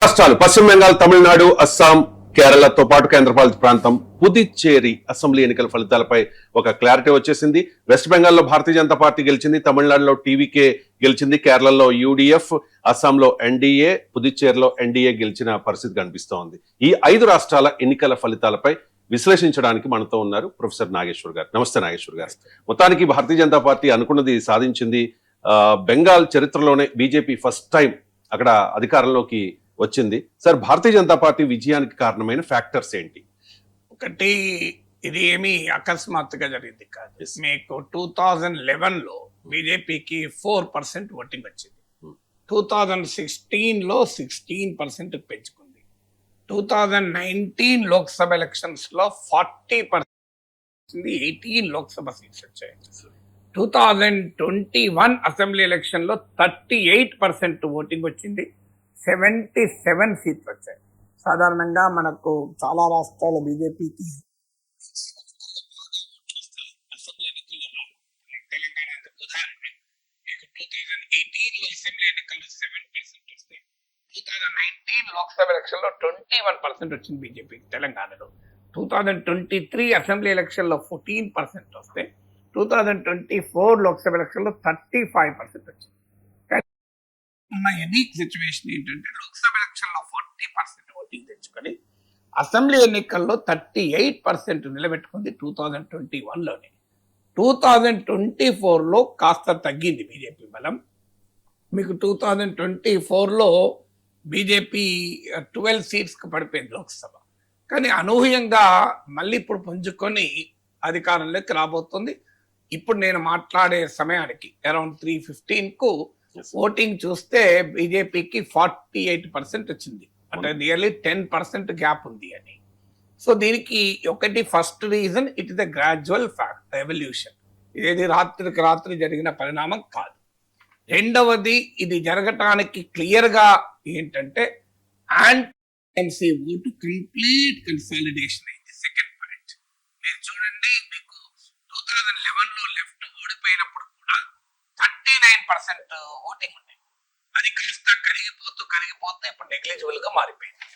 రాష్ట్రాలు పశ్చిమ బెంగాల్, తమిళనాడు, అస్సాం, కేరళతో పాటు కేంద్రపాలిత ప్రాంతం పుదుచ్చేరి అసెంబ్లీ ఎన్నికల ఫలితాలపై ఒక క్లారిటీ వచ్చేసింది. వెస్ట్ బెంగాల్లో భారతీయ జనతా పార్టీ గెలిచింది, తమిళనాడులో టీవీకే గెలిచింది, కేరళలో యూడీఎఫ్, అస్సాంలో ఎన్డీఏ, పుదుచ్చేరిలో ఎన్డీఏ గెలిచిన పరిస్థితి కనిపిస్తోంది. ఈ 5 రాష్ట్రాల ఎన్నికల ఫలితాలపై విశ్లేషించడానికి మనతో ఉన్నారు ప్రొఫెసర్ నాగేశ్వర్ గారు. నమస్తే నాగేశ్వర్ గారు. మొత్తానికి భారతీయ జనతా పార్టీ అనుకున్నది సాధించింది. బెంగాల్ చరిత్రలోనే బీజేపీ ఫస్ట్ టైం అక్కడ అధికారంలోకి వచ్చింది. సార్, భారతీయ జనతా పార్టీ విజయానికి కారణమైన ఫ్యాక్టర్స్ ఏంటి? ఒకటి, ఇది ఏమీ అకస్మాత్తుగా జరిగింది కాదు. మీకు 2011లో బీజేపీకి 4% ఓటింగ్ వచ్చింది. 2016లో 16% పెంచుకుంది. 2019 లోక్సభ ఎలక్షన్స్ లో 40%, 18 లోక్సభ సీట్స్ వచ్చాయి. 2021 అసెంబ్లీ ఎలక్షన్ లో 38% ఓటింగ్ వచ్చింది, 77 సీట్లు వచ్చాయి. సాధారణంగా మనకు చాలా రాష్ట్రాల బీజేపీకి లోక్సభ ఎలక్షన్ లో 21% వచ్చింది బీజేపీకి తెలంగాణలో. 2023 అసెంబ్లీ ఎలక్షన్ లో 14% వస్తే 2024 లోక్సభ ఎలక్షన్ లో 35% వచ్చింది. ఉన్న యూనిక్ సిచ్యువేషన్ ఏంటంటే లోక్సభ ఎలక్షన్ లో 40% ఓటింగ్ తెచ్చుకొని అసెంబ్లీ ఎన్నికల్లో 38% నిలబెట్టుకుంది 2021లోనే. 2024లో కాస్త తగ్గింది బీజేపీ బలం. మీకు 2024లో బీజేపీ 12 సీట్స్కి పడిపోయింది లోక్సభ. కానీ అనూహ్యంగా మళ్ళీ ఇప్పుడు పుంజుకొని అధికారంలోకి రాబోతుంది. ఇప్పుడు నేను మాట్లాడే సమయానికి అరౌండ్ 3:15కు ఓటింగ్ చూస్తే బీజేపీకి 48% వచ్చింది. అంటే నియర్లీ 10% గ్యాప్ ఉంది అని. సో దీనికి ఒకటి first reason, it is the gradual fact evolution. ఇది రాత్రికి రాత్రి జరిగిన పరిణామం కాదు. రెండవది, ఇది జరగటానికి క్లియర్ గా ఏంటంటే యాంటీ ఓటు కంప్లీట్ కన్సాలిడేషన్ అయింది. సెకండ్ పాయింట్ మీరు చూడండి, మీకు 2011లో లెఫ్ట్ ఓడిపోయినప్పుడు కూడా 39% ఓటింగ్ ఉంది. అది కాస్త కరిగిపోతూ ఇప్పుడు నెగ్లిజిబుల్ గా మారిపోయింది.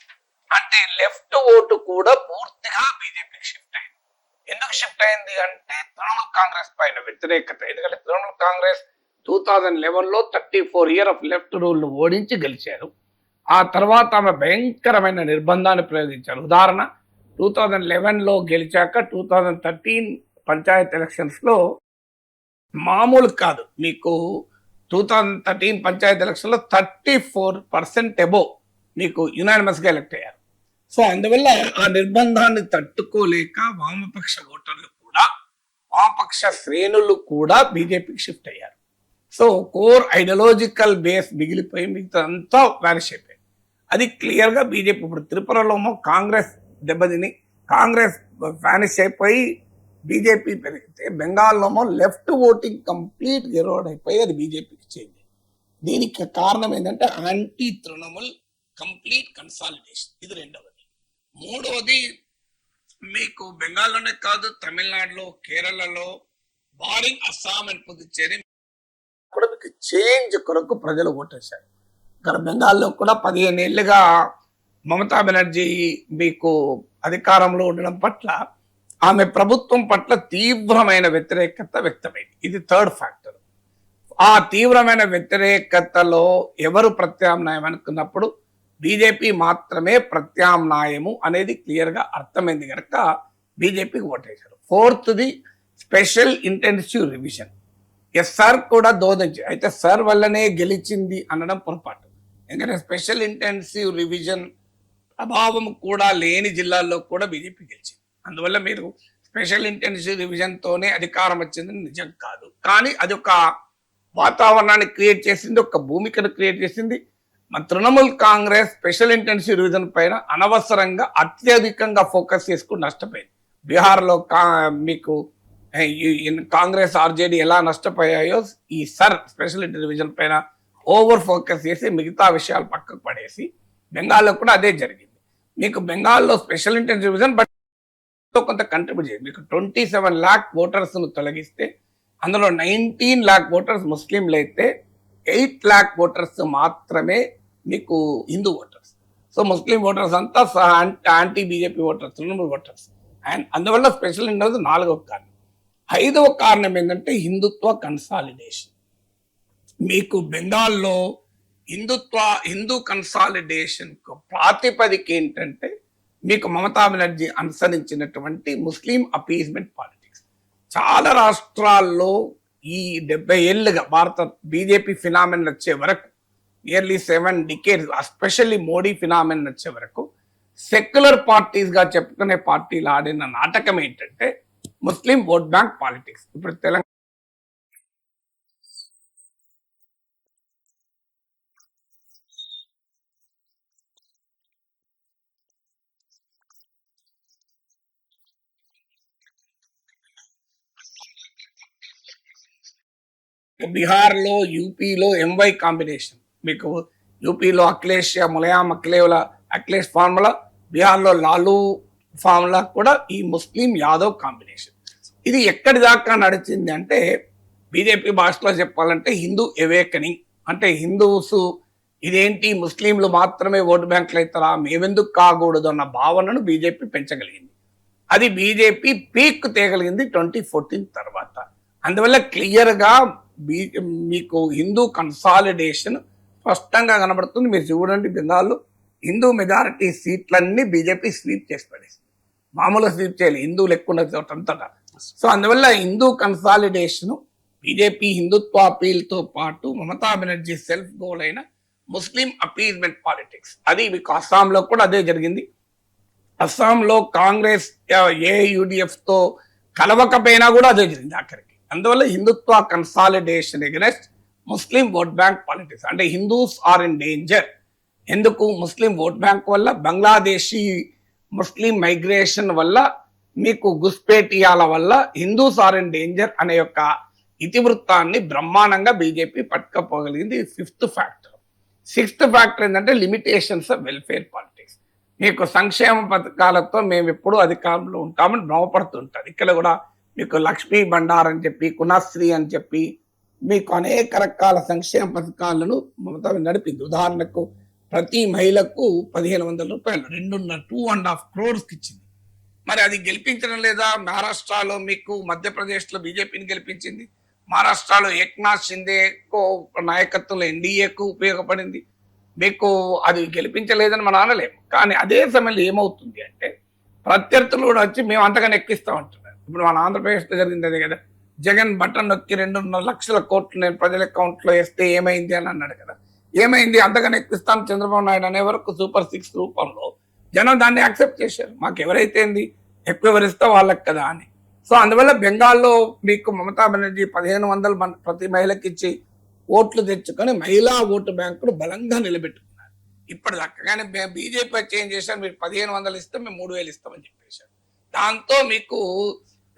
అంటే లెఫ్ట్ ఓటు కూడా పూర్తిగా బీజేపీకి షిఫ్ట్ అయింది. ఎందుకు షిఫ్ట్ అయింది అంటే తృణమూల్ కాంగ్రెస్ పైన వ్యతిరేకత. ఎందుకంటే తృణమూల్ కాంగ్రెస్ 2011లో 34 years ఆఫ్ లెఫ్ట్ రూల్ ఓడించి గెలిచారు. ఆ తర్వాత ఆమె భయంకరమైన నిర్బంధాన్ని ప్రయోగించారు. ఉదాహరణ, 2011లో గెలిచాక 2013 పంచాయత్ ఎలక్షన్స్ లో మామూలు కాదు, మీకు 2013 పంచాయత్ ఎలక్షన్ లో 34% అబోవ్ మీకు యునానిమస్ గా ఎలక్ట్ అయ్యారు. సో అందువల్ల ఆ నిర్బంధాన్ని తట్టుకోలేక వామపక్ష ఓటర్లు కూడా, వామపక్ష శ్రేణులు కూడా బీజేపీకి షిఫ్ట్ అయ్యారు. సో కోర్ ఐడియాలజికల్ బేస్ మిగిలిపోయి మిగతా అంతా వ్యానిష్ అయిపోయింది. అది క్లియర్ గా బీజేపీ ఇప్పుడు త్రిపురలోమో కాంగ్రెస్ దెబ్బతిని కాంగ్రెస్ వ్యానిష్ అయిపోయి బీజేపీ పెరిగితే, బెంగాల్లోమో లెఫ్ట్ ఓటింగ్ కంప్లీట్ ఎరోడ్ అయిపోయి అది బీజేపీకి చేంజ్. దీనికి కారణం ఏంటంటే యాంటీ తృణమూల్ కంప్లీట్ కన్సాలిడేషన్. ఇది రెండవది. మూడవది, మీకు బెంగాల్లోనే కాదు, తమిళనాడులో, కేరళలో, బారింగ్ అస్సాం అండ్ పుదుచ్చేరి కూడా మీకు చేంజ్ కొరకు ప్రజలు ఓటేశారు. ఇక్కడ బెంగాల్లో కూడా 15 ఏళ్లుగా మమతా బెనర్జీ మీకు అధికారంలో ఉండడం పట్ల ఆమె ప్రభుత్వం పట్ల తీవ్రమైన వ్యతిరేకత వ్యక్తమైంది. ఇది థర్డ్ ఫ్యాక్టర్. ఆ తీవ్రమైన వ్యతిరేకతలో ఎవరు ప్రత్యామ్నాయం అనుకున్నప్పుడు బీజేపీ మాత్రమే ప్రత్యామ్నాయము అనేది క్లియర్ గా అర్థమైంది కనుక బీజేపీకి ఓటేశారు. ఫోర్త్ది, స్పెషల్ ఇంటెన్సివ్ రివిజన్. సార్ కూడా దోదంచి అయితే సార్ వల్లనే గెలిచింది అనడం పొరపాటు. ఎందుకంటే స్పెషల్ ఇంటెన్సివ్ రివిజన్ ప్రభావం కూడా లేని జిల్లాల్లో కూడా బీజేపీ గెలిచింది. అందువల్ల మీరు స్పెషల్ ఇంటెన్సివ్ రివిజన్ తోనే అధికారం వచ్చిందని నిజం కాదు, కానీ అది ఒక వాతావరణాన్ని క్రియేట్ చేసింది, ఒక భూమికను క్రియేట్ చేసింది. మన Trinamool Congress special intensive revision పైన అనవసరంగా అత్యధికంగా ఫోకస్ చేసుకుని నష్టపోయింది. బీహార్లో మీకు కాంగ్రెస్, ఆర్జేడీ ఎలా నష్టపోయాయో ఈ స్పెషల్ ఇంటెన్సివ్ రివిజన్ పైన ఓవర్ ఫోకస్ చేసి మిగతా విషయాలు పక్కకు పడేసి బెంగాల్లో కూడా అదే జరిగింది. మీకు బెంగాల్లో స్పెషల్ ఇంటెన్సివ్ రివిజన్ బట్ కొంత కంట్రిబ్యూట్ చేయండి. మీకు 27 lakh ఓటర్స్ ను తొలగిస్తే అందులో 19 lakh ఓటర్స్ ముస్లింలు అయితే 8 lakh ఓటర్స్ మాత్రమే మీకు హిందూ ఓటర్స్. సో ముస్లిం ఓటర్స్ అంతా anti BJP voters, Trinamool voters. And అందువల్ల స్పెషల్ ఇండియా 4వ కారణం. 5వ కారణం ఏంటంటే హిందుత్వ కన్సాలిడేషన్. మీకు బెంగాల్లో హిందూ కన్సాలిడేషన్ ప్రాతిపదిక ఏంటంటే మీకు మమతా బెనర్జీ అనుసరించినటువంటి ముస్లిం అపీజ్మెంట్ పాలిటిక్స్. చాలా రాష్ట్రాల్లో ఈ 70 ఏళ్ళుగా భారత బీజేపీ ఫినామినన్ వచ్చే వరకు, nearly 7 decades, especially Modi phenomenon వచ్చే వరకు సెక్యులర్ పార్టీస్ గా చెప్పుకునే పార్టీలు ఆడిన నాటకం ఏంటంటే ముస్లిం ఓట్ బ్యాంక్ పాలిటిక్స్. ఇప్పుడు తెలంగాణ బీహార్లో, యూపీలో ఎంవై కాంబినేషన్, మీకు యూపీలో అఖిలేష్ ములాయం అఖిలేష్ ఫార్ములా, బీహార్లో లాలూ ఫార్ములా కూడా ఈ ముస్లిం యాదవ్ కాంబినేషన్. ఇది ఎక్కడి దాకా నడిచింది అంటే బీజేపీ భాషలో చెప్పాలంటే హిందూ ఎవేకనింగ్. అంటే హిందూస్ ఇదేంటి ముస్లింలు మాత్రమే ఓటు బ్యాంకులు అవుతారా, మేమెందుకు కాకూడదు అన్న భావనను బీజేపీ పెంచగలిగింది. అది బీజేపీ పీక్ తేగలిగింది 2014 తర్వాత. అందువల్ల క్లియర్గా మీకు హిందూ కన్సాలిడేషన్ స్పష్టంగా కనబడుతుంది. మీరు చూడండి, బెంగాల్లో హిందూ మెజారిటీ సీట్లన్నీ బీజేపీ స్వీప్ చేసి పడేసింది. మామూలుగా స్వీప్ చేయాలి, హిందువులు ఎక్కువ ఉన్న చోట అంతటా. సో అందువల్ల హిందూ కన్సాలిడేషన్, బీజేపీ హిందుత్వ అపీల్తో పాటు మమతా బెనర్జీ సెల్ఫ్ గోల్ అయిన ముస్లిం అపీజ్మెంట్ పాలిటిక్స్, అది మీకు అస్సాంలో కూడా అదే జరిగింది. అస్సాంలో కాంగ్రెస్ ఏయుడిఎఫ్ తో కలవకపోయినా కూడా అదే జరిగింది ఆఖరికి. అందువల్ల Hindutva consolidation against Muslim vote bank politics. అంటే హిందూస్ ఆర్ ఇన్ డేంజర్. ఎందుకు? ముస్లిం ఓట్ బ్యాంక్ వల్ల, బంగ్లాదేశీ ముస్లిం మైగ్రేషన్ వల్ల, మీకు గుస్పేటియాల వల్ల హిందూస్ ఆర్ ఇన్ డేంజర్ అనే యొక్క ఇతివృత్తాన్ని బ్రహ్మాండంగా బీజేపీ పట్టుకపోగలిగింది. 5th factor. 6th ఫ్యాక్టర్ ఏంటంటే లిమిటేషన్స్ ఆఫ్ వెల్ఫేర్ పాలిటిక్స్. మీకు సంక్షేమ పథకాలతో మేము ఎప్పుడూ అధికారంలో ఉంటామని భ్రమపడుతుంటారు. ఇక్కడ కూడా మీకు లక్ష్మీ బండార్ అని చెప్పి, కుణశ్రీ అని చెప్పి మీకు అనేక రకాల సంక్షేమ పథకాలను మమతా నడిపింది. ఉదాహరణకు ప్రతి మహిళకు 1500 రూపాయలు 2.5 crores ఇచ్చింది. మరి అది గెలిపించడం లేదా? మహారాష్ట్రలో మీకు, మధ్యప్రదేశ్లో బీజేపీని గెలిపించింది. మహారాష్ట్రలో ఏక్నాథ్ షిందేకు నాయకత్వంలో ఎన్డీఏకు ఉపయోగపడింది. మీకు అది గెలిపించలేదని మనం అనలేము. కానీ అదే సమయంలో ఏమవుతుంది అంటే ప్రత్యర్థులు కూడా వచ్చి మేము అంతగానే ఎక్కిస్తాం అంటున్నారు. ఇప్పుడు మన ఆంధ్రప్రదేశ్లో జరిగింది అదే కదా. జగన్ బటన్ నొక్కి 2.5 లక్షల కోట్లు నేను ప్రజల అకౌంట్లో వేస్తే ఏమైంది అని అన్నాడు కదా. ఏమైంది? అంతగానే ఎక్కిస్తాం చంద్రబాబు నాయుడు అనే వరకు సూపర్ 6 రూపంలో జనం దాన్ని యాక్సెప్ట్ చేశారు. మాకు ఎవరైతే ఎక్కువ ఎవరిస్తే వాళ్ళకి కదా అని. సో అందువల్ల బెంగాల్లో మీకు మమతా బెనర్జీ 1500 ప్రతి మహిళకి ఇచ్చి ఓట్లు తెచ్చుకొని మహిళా ఓటు బ్యాంకును బలంగా నిలబెట్టుకున్నారు ఇప్పటిదాకా. కానీ బీజేపీ చేంజ్ చేశారు, మీరు 1500 ఇస్తే మేము 3000 ఇస్తామని చెప్పేశారు. దాంతో మీకు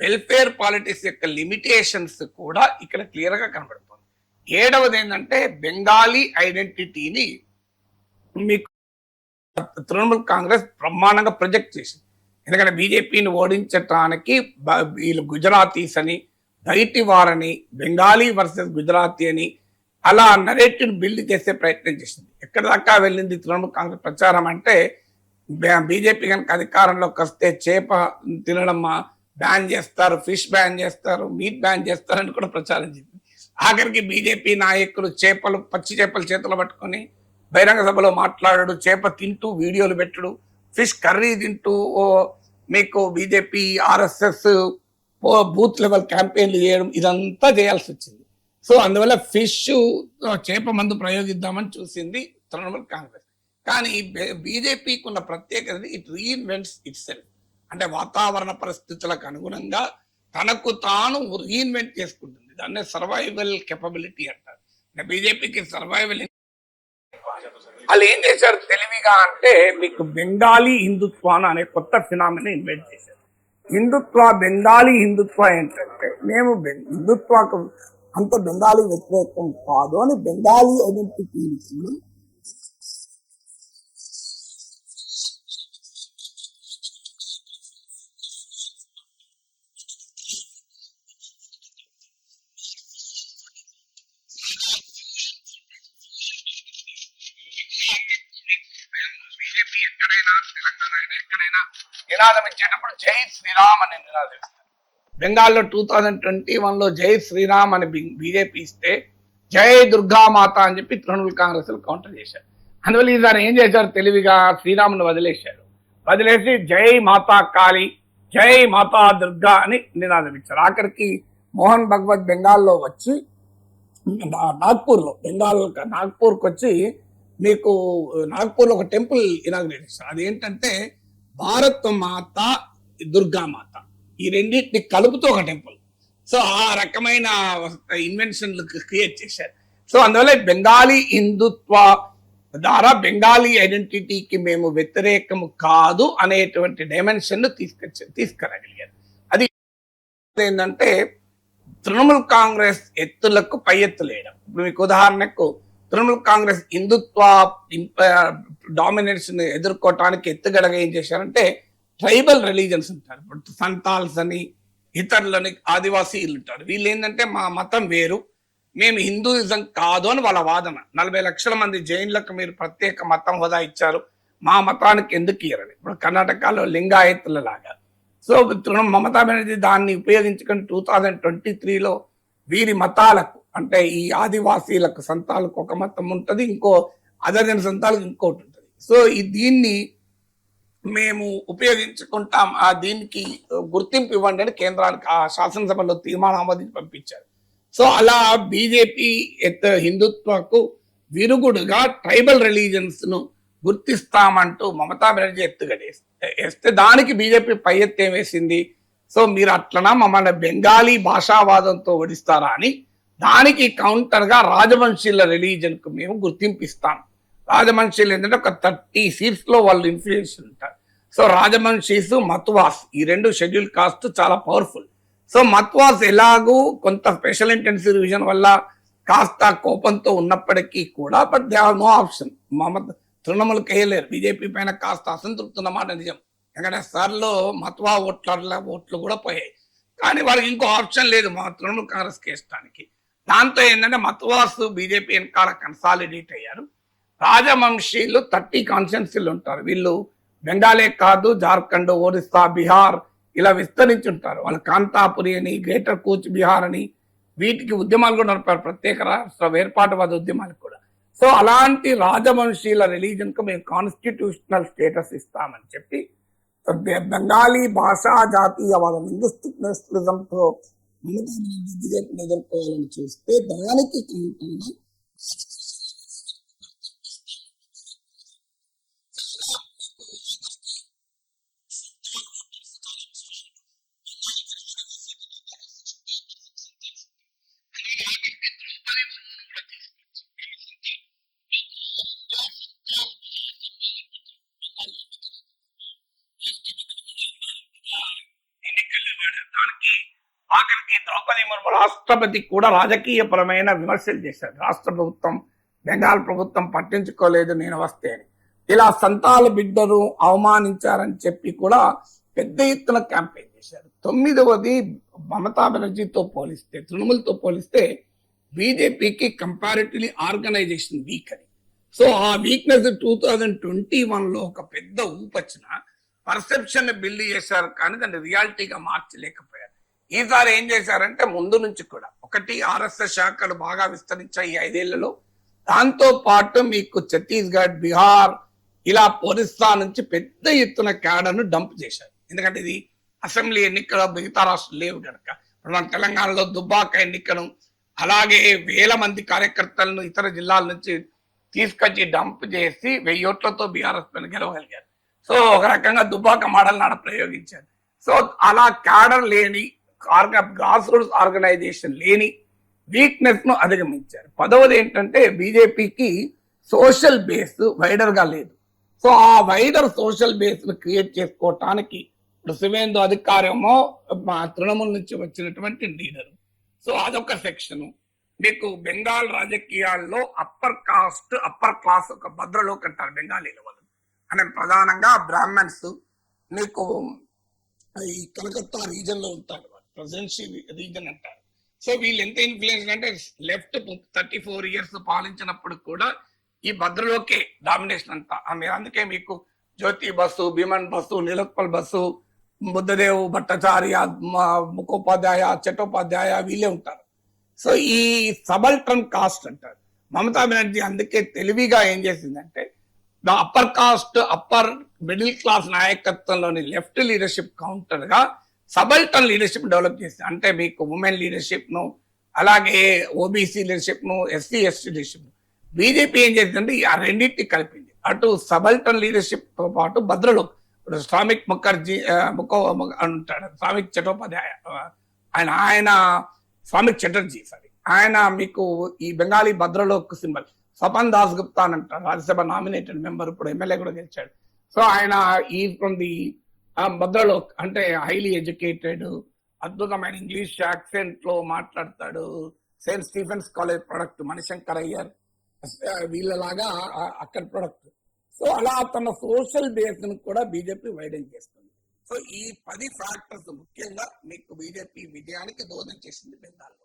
వెల్ఫేర్ పాలిటిక్స్ యొక్క లిమిటేషన్స్ కూడా ఇక్కడ క్లియర్ గా కనబడుతుంది. 7వది ఏంటంటే బెంగాలీ ఐడెంటిటీని మీకు తృణమూల్ కాంగ్రెస్ బ్రహ్మాండంగా ప్రొజెక్ట్ చేసింది. ఎందుకంటే బీజేపీని ఓడించడానికి వీళ్ళు గుజరాతీస్ అని, బయటి వారని, బెంగాలీ వర్సెస్ గుజరాతీ అని అలా నరేటివ్ బిల్డ్ చేసే ప్రయత్నం చేసింది. ఎక్కడ దాకా వెళ్ళింది తృణమూల్ కాంగ్రెస్ ప్రచారం అంటే బీజేపీ కనుక అధికారంలోకి వస్తే చేప తినడం బ్యాన్ చేస్తారు, ఫిష్ బ్యాన్ చేస్తారు, మీట్ బ్యాన్ చేస్తారని కూడా ప్రచారం చేసింది. ఆఖరికి బీజేపీ నాయకులు పచ్చి చేపలు చేతులు పట్టుకొని బహిరంగ సభలో మాట్లాడాడు, చేప తింటూ వీడియోలు పెట్టుడు, ఫిష్ కర్రీ తింటూ మీకు బీజేపీ ఆర్ఎస్ఎస్ బూత్ లెవెల్ క్యాంపెయిన్లు చేయడం, ఇదంతా చేయాల్సి వచ్చింది. సో అందువల్ల ఫిష్ చేప మందు ప్రయోగిద్దామని చూసింది తృణమూల్ కాంగ్రెస్. కానీ బీజేపీకి ఉన్న ప్రత్యేకత ఇట్ రీఇన్వెంట్స్ ఇట్ సెల్ఫ్. అంటే వాతావరణ పరిస్థితులకు అనుగుణంగా తనకు తాను రీఇన్వెంట్ చేసుకుంటుంది. దాన్నే సర్వైవల్ కెపబిలిటీ అంటారు. బీజేపీకి సర్వైవల్. వాళ్ళు ఏం చేశారు తెలివిగా అంటే మీకు బెంగాలీ హిందుత్వ అనే కొత్త ఫినామినా ఇన్వెంట్ చేశారు. బెంగాలీ హిందుత్వ ఏంటంటే మేము హిందుత్వకు అంత బెంగాలీ వ్యతిరేకం కాదు అని బెంగాలీ ఐడెంటిటీని బీజేపీ ఎక్కడైనా తెలంగాణ అయినా ఎక్కడైనా నినాదం ఇచ్చేటప్పుడు జై శ్రీరామ్ అనే నినాదం ఇస్తారు. బెంగాల్లో 2021 లో జై శ్రీరామ్ అని బీజేపీ ఇస్తే జై దుర్గామాత అని చెప్పి తృణమూల్ కాంగ్రెస్ కౌంటర్ చేశారు. అందువల్ల ఈసారి ఏం చేశారు, తెలివిగా శ్రీరాముని వదిలేశారు. వదిలేసి జై మాతా కాళీ, జై మాతా దుర్గా అని నినాదం ఇచ్చారు. ఆఖరికి మోహన్ భగవత్ బెంగాల్లో వచ్చి నాగ్పూర్లో నాగ్పూర్కి వచ్చి మీకు నాగ్పూర్లో ఒక టెంపుల్ ఇనాగ్రేట్ చేస్తారు. అదేంటంటే భారత్ మాత దుర్గామాత ఈ రెండింటిని కలుపుతూ ఒక టెంపుల్. సో ఆ రకమైన ఇన్వెన్షన్లు క్రియేట్ చేశారు. సో అందువల్ల బెంగాలీ హిందుత్వ ద్వారా బెంగాలీ ఐడెంటిటీకి మేము వ్యతిరేకము కాదు అనేటువంటి డైమెన్షన్ తీసుకురాగలిగారు. అది ఏంటంటే తృణమూల్ కాంగ్రెస్ ఎత్తులకు పై ఎత్తులు వేయడం. ఇప్పుడు మీకు ఉదాహరణకు తృణమూల్ కాంగ్రెస్ హిందుత్వ డామినేషన్ ఎదుర్కోవటానికి ఎత్తుగడగా ఏం చేశారంటే ట్రైబల్ రిలీజన్స్ ఉంటారు. ఇప్పుడు సంతాల్స్ అని ఇతరులని ఆదివాసీలు ఉంటారు. వీళ్ళు ఏంటంటే మా మతం వేరు, మేము హిందూయిజం కాదు అని వాళ్ళ వాదన. 40 లక్షల మంది జైన్లకు మీరు ప్రత్యేక మతం హోదా ఇచ్చారు, మా మతానికి ఎందుకు ఇయ్యరని. ఇప్పుడు కర్ణాటకలో లింగాయతుల లాగా. సో మమతా బెనర్జీ దాన్ని ఉపయోగించుకొని 2023లో వీరి మతాలకు అంటే ఈ ఆదివాసీలకు సంతాలకు ఒక మతం ఉంటుంది, ఇంకో అదర్ సంతాలకు ఇంకోటి ఉంటుంది. సో దీన్ని మేము ఉపయోగించుకుంటాం, దీనికి గుర్తింపు ఇవ్వండి అని కేంద్రానికి ఆ శాసనసభలో తీర్మానం ఆమోదించి పంపించారు. సో అలా బీజేపీ హిందుత్వకు విరుగుడుగా ట్రైబల్ రిలీజన్స్ ను గుర్తిస్తామంటూ మమతా బెనర్జీ ఎత్తుగడేస్తే దానికి బీజేపీ పై ఎత్తు ఏం వేసింది, సో మీరు అట్లనా మమ్మల్ని బెంగాలీ భాషావాదంతో ఓడిస్తారా అని. దానికి కౌంటర్ గా రాజవంశీల రిలీజన్ కు మేము గుర్తింపిస్తాం. రాజవంశీలు ఏంటంటే ఒక 30 సీట్స్ లో వాళ్ళు ఇన్ఫ్లుయెన్స్ ఉంటారు. సో రాజవంశీస్, మత్వాస్ ఈ రెండు షెడ్యూల్ కాస్ట్ చాలా పవర్ఫుల్. సో మత్వాస్ ఎలాగూ కొంత స్పెషల్ ఇంటెన్సివ్ రివిజన్ వల్ల కాస్త కోపంతో ఉన్నప్పటికీ కూడా but they are no option. తృణమూలకి వేయలేరు. బీజేపీ పైన కాస్త అసంతృప్తి ఉన్నమాట నిజం, ఎందుకంటే సార్లో మత్వా ఓట్లు కూడా పోయాయి. కానీ వాళ్ళకి ఇంకో ఆప్షన్ లేదు మా తృణమూల్ కాంగ్రెస్ కేసడానికి. దాంతో ఏంటంటే మత్వాస్ బీజేపీ వెనకాల కన్సాలిడేట్ అయ్యారు. రాజవంశీలు 30 కాన్స్టిట్యున్సీలు ఉంటారు. వీళ్ళు బెంగాలే కాదు, జార్ఖండ్, ఒరిస్సా, బీహార్ ఇలా విస్తరించి ఉంటారు. వాళ్ళు కాంతాపురి అని, గ్రేటర్ కూచ్ బిహార్ అని వీటికి ఉద్యమాలు కూడా నడిపారు, ప్రత్యేక రాష్ట్ర ఏర్పాటువాద ఉద్యమాలు కూడా. సో అలాంటి రాజవంశీల రిలీజన్ కు మేము కాన్స్టిట్యూషనల్ స్టేటస్ ఇస్తామని చెప్పి బెంగాలీ భాషా జాతీయవాదం లింగ్విస్టిక్ నేషనలిజంతో బీజేపీని ఎదుర్కోవాలని చూస్తే దానికి ఆఖరికి ద్రౌపది ముర్ము రాష్ట్రపతి కూడా రాజకీయపరమైన విమర్శలు చేశారు. రాష్ట్ర ప్రభుత్వం, బెంగాల్ ప్రభుత్వం పట్టించుకోలేదు నేను వస్తే అని. ఇలా సంతాల బిడ్డను అవమానించారని చెప్పి కూడా పెద్ద ఎత్తున క్యాంపెయిన్ చేశారు. 9వది మమతా బెనర్జీతో పోలిస్తే, తృణమూల్తో పోలిస్తే బీజేపీకి కంపారిటివ్లీ ఆర్గనైజేషన్ వీక్ అని. సో ఆ వీక్నెస్ 2021లో ఒక పెద్ద ఊపొచ్చిన పర్సెప్షన్ బిల్డ్ చేశారు, కానీ దాన్ని రియాలిటీగా మార్చలేకపోయారు. ఈసారి ఏం చేశారంటే ముందు నుంచి కూడా ఒకటి ఆర్ఎస్ఎస్ శాఖలు బాగా విస్తరించాయి ఈ 5 ఏళ్లలో. దాంతో పాటు మీకు ఛత్తీస్గఢ్, బీహార్ ఇలా ఒరిస్సా నుంచి పెద్ద ఎత్తున క్యాడర్ను డంప్ చేశారు. ఎందుకంటే ఇది అసెంబ్లీ ఎన్నికల మిగతా రాష్ట్రాలు లేవు కనుక. మన తెలంగాణలో దుబ్బాక ఎన్నికను అలాగే వేల మంది కార్యకర్తలను ఇతర జిల్లాల నుంచి తీసుకొచ్చి డంప్ చేసి 1000 ఓట్లతో బీఆర్ఎస్ పైన గెలవగలిగారు. సో ఒక రకంగా దుబ్బాక మోడల్ నాడ ప్రయోగించారు. సో అలా క్యాడర్ లేని, గ్రాస్ రూట్స్ ఆర్గనైజేషన్ లేని వీక్నెస్ ను అధిగమించారు. 10వది ఏంటంటే బీజేపీకి సోషల్ బేస్ వైడర్ గా లేదు. సో ఆ వైడర్ సోషల్ బేస్ ను క్రియేట్ చేసుకోవటానికి ఇప్పుడు శివేందు అధికారమో తృణమూల్ నుంచి వచ్చినటువంటి లీడరు. సో అదొక సెక్షన్. మీకు బెంగాల్ రాజకీయాల్లో అప్పర్ కాస్ట్, అప్పర్ క్లాస్ ఒక భద్రలోకి అంటారు బెంగాలీల వాళ్ళు. అంటే ప్రధానంగా బ్రాహ్మణ్స్ మీకు ఈ కలకత్తా రీజన్ లో ఉంటారు, ప్రెసిడెన్సీ రీజన్ అంటారు. సో వీళ్ళు ఎంత ఇన్ఫ్లుయెన్స్ అంటే లెఫ్ట్ 34 years పాలించినప్పుడు కూడా ఈ భద్రలోకే డామినేషన్ అంతా. అందుకే మీకు జ్యోతి బస్సు, భీమన్ బస్సు, నీలోత్పల్ బస్సు, బుద్ధదేవ్ భట్టాచార్య, ముఖోపాధ్యాయ, చట్టోపాధ్యాయ వీళ్ళే ఉంటారు. సో ఈ సబల్టన్ కాస్ట్ అంటారు. మమతా బెనర్జీ అందుకే తెలివిగా ఏం చేసిందంటే upper caste, upper middle class నాయకత్వంలోని లెఫ్ట్ లీడర్షిప్ కౌంటర్ గా సబల్టన్ లీడర్షిప్ డెవలప్ చేసింది. అంటే మీకు ఉమెన్ లీడర్షిప్ ను, అలాగే ఓబీసీ లీడర్షిప్ ను, ఎస్సీ ఎస్టీ లీడర్షిప్. బీజేపీ ఏం చేసిందంటే ఆ రెండింటిని కలిపింది. అటు సబల్టన్ లీడర్షిప్ తో పాటు భద్రలోక్, ఇప్పుడు శ్రామిక్ ముఖర్జీ అంటాడు, శ్రామిక్ చట్టోపాధ్యాయ ఆయన శ్రామిక్ చటర్జీ ఆయన మీకు ఈ బెంగాలీ భద్రలోక్ సింబల్. స్వపన్ దాస్ గుప్తా అని అంటారు, రాజ్యసభ నామినేటెడ్ మెంబర్, ఇప్పుడు ఎమ్మెల్యే కూడా గెలిచాడు. సో ఆయన ఈ ఫ్రమ్ ది భద్రలోక్, అంటే హైలీ ఎడ్యుకేటెడ్, అద్భుతమైన ఇంగ్లీష్ యాక్సెంట్ లో మాట్లాడతాడు. Saint Stephen's College product, Mani Shankar Aiyar వీళ్ళలాగా అక్కడ ప్రొడక్ట్. సో అలా తన సోషల్ బేస్ ను కూడా బీజేపీ వైడెన్ చేస్తుంది. సో ఈ 10 ఫ్యాక్టర్స్ ముఖ్యంగా మీకు బీజేపీ విజయానికి దోహదం చేసింది బెంగాల్లో.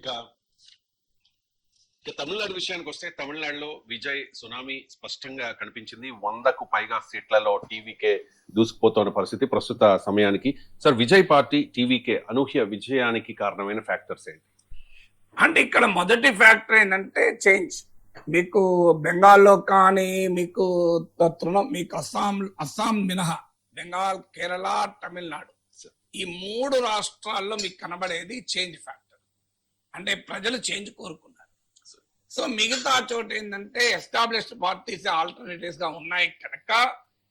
ఇక తమిళనాడు విషయానికి వస్తే, తమిళనాడులో విజయ్ సునామీ స్పష్టంగా కనిపించింది. 100కు పైగా సీట్లలో టీవీకే దూసుకుపోతున్న పరిస్థితి ప్రస్తుత సమయానికి. సార్, విజయ్ పార్టీ టీవీకే అనూహ్య విజయానికి కారణమైన ఫ్యాక్టర్స్ ఏంటి? అంటే ఇక్కడ మొదటి ఫ్యాక్టర్ ఏంటంటే చేంజ్. మీకు బెంగాల్లో కానీ మీకు మీకు అస్సాం మినహా బెంగాల్, కేరళ, తమిళనాడు ఈ 3 రాష్ట్రాల్లో మీకు కనబడేది చేంజ్ ఫ్యాక్టర్. అంటే ప్రజలు చేంజ్ కోరుకున్నారు. సో మిగతా చోట ఏంటంటే ఎస్టాబ్లిష్డ్ పార్టీస్ ఆల్టర్నేటివ్స్ గా ఉన్నాయి కనుక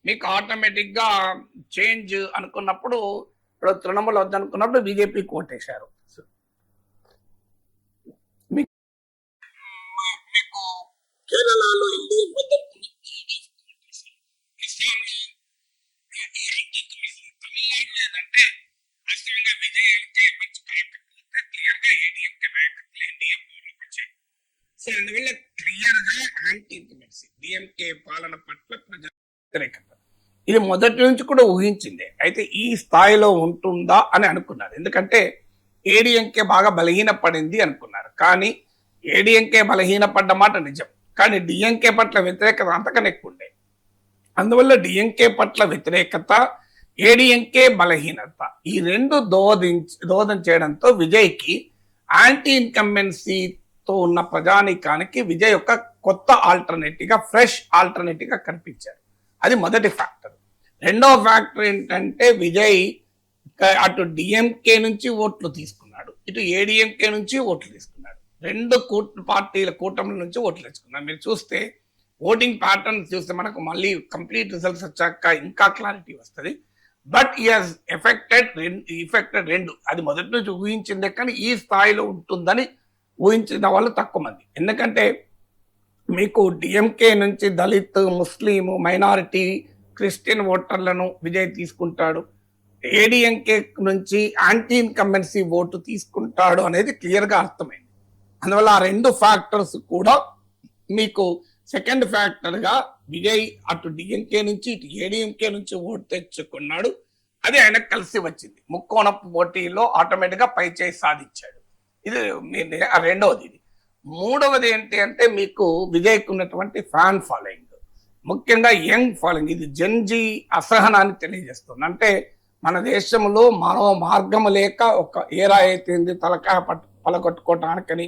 మీకు ఆటోమేటిక్ గా చేంజ్ అనుకున్నప్పుడు, ఇప్పుడు తృణమూల్ వద్దనుకున్నప్పుడు బీజేపీ కోటేశారు. మీకు కేరళలో సో అందువల్ల క్లియర్ గా యాంటీ ఇంకమెన్సీ, డిఎంకే పాలన పట్ల ప్రజా వ్యతిరేకత ఇది మొదటి నుంచి కూడా ఊహించిందే. అయితే ఈ స్థాయిలో ఉంటుందా అని అనుకున్నారు. ఎందుకంటే ఏడీఎంకే బాగా బలహీనపడింది అనుకున్నారు. కానీ ఏడీఎంకే బలహీనపడ్డ మాట నిజం, కానీ డిఎంకే పట్ల వ్యతిరేకత అంతకన్నా ఎక్కువ ఉండే. అందువల్ల డిఎంకే పట్ల వ్యతిరేకత, ఏడీఎంకే బలహీనత ఈ రెండు దోహదం చేయడంతో విజయ్కి యాంటీ ఇన్కంబెన్సీతో ఉన్న ప్రజానీకానికి విజయ్ యొక్క కొత్త ఆల్టర్నేటివ్ గా, ఫ్రెష్ ఆల్టర్నేటివ్ గా కనిపించారు. అది మొదటి ఫ్యాక్టర్. రెండో ఫ్యాక్టర్ ఏంటంటే విజయ్ అటు డిఎంకే నుంచి ఓట్లు తీసుకున్నాడు, ఇటు ఏడీఎంకే నుంచి ఓట్లు తీసుకున్నాడు. రెండు పార్టీల కూటమిల నుంచి ఓట్లు తెచ్చుకున్నాడు. మీరు చూస్తే ఓటింగ్ ప్యాటర్న్ చూస్తే మనకు మళ్ళీ కంప్లీట్ రిజల్ట్స్ వచ్చాక ఇంకా క్లారిటీ వస్తుంది. బట్ ఈజ్ ఎఫెక్టెడ్ రెండు. అది మొదటి నుంచి ఊహించిందే, కానీ ఈ స్థాయిలో ఉంటుందని ఊహించిన వాళ్ళు తక్కువ మంది. ఎందుకంటే మీకు డిఎంకే నుంచి దళిత్, ముస్లిం, మైనారిటీ, క్రిస్టియన్ ఓటర్లను విజయ్ తీసుకుంటాడు, ఏడీఎంకే నుంచి యాంటీ ఇన్కంబెన్సీ ఓటు తీసుకుంటాడు అనేది క్లియర్ గా అర్థమైంది. అందువల్ల ఆ రెండు ఫ్యాక్టర్స్ కూడా మీకు సెకండ్ ఫ్యాక్టర్ గా విజయ్ అటు డిఎంకే నుంచి ఇటు ఏడీఎంకే నుంచి ఓటు తెచ్చుకున్నాడు. అది ఆయనకు కలిసి వచ్చింది. ముక్కోణపు పోటీలో ఆటోమేటిక్ గా పై చేయి సాధించాడు. ఇది రెండవది. ఇది మూడవది ఏంటి అంటే మీకు విజయ్కి ఉన్నటువంటి ఫ్యాన్ ఫాలోయింగ్, ముఖ్యంగా యంగ్ ఫాలోయింగ్. ఇది జెన్జీ అసహనాన్ని తెలియజేస్తుంది. అంటే మన దేశంలో మరో మార్గం లేక ఒక ఏరా అయితేంది తలకాయ పలగొట్టుకోవటానికని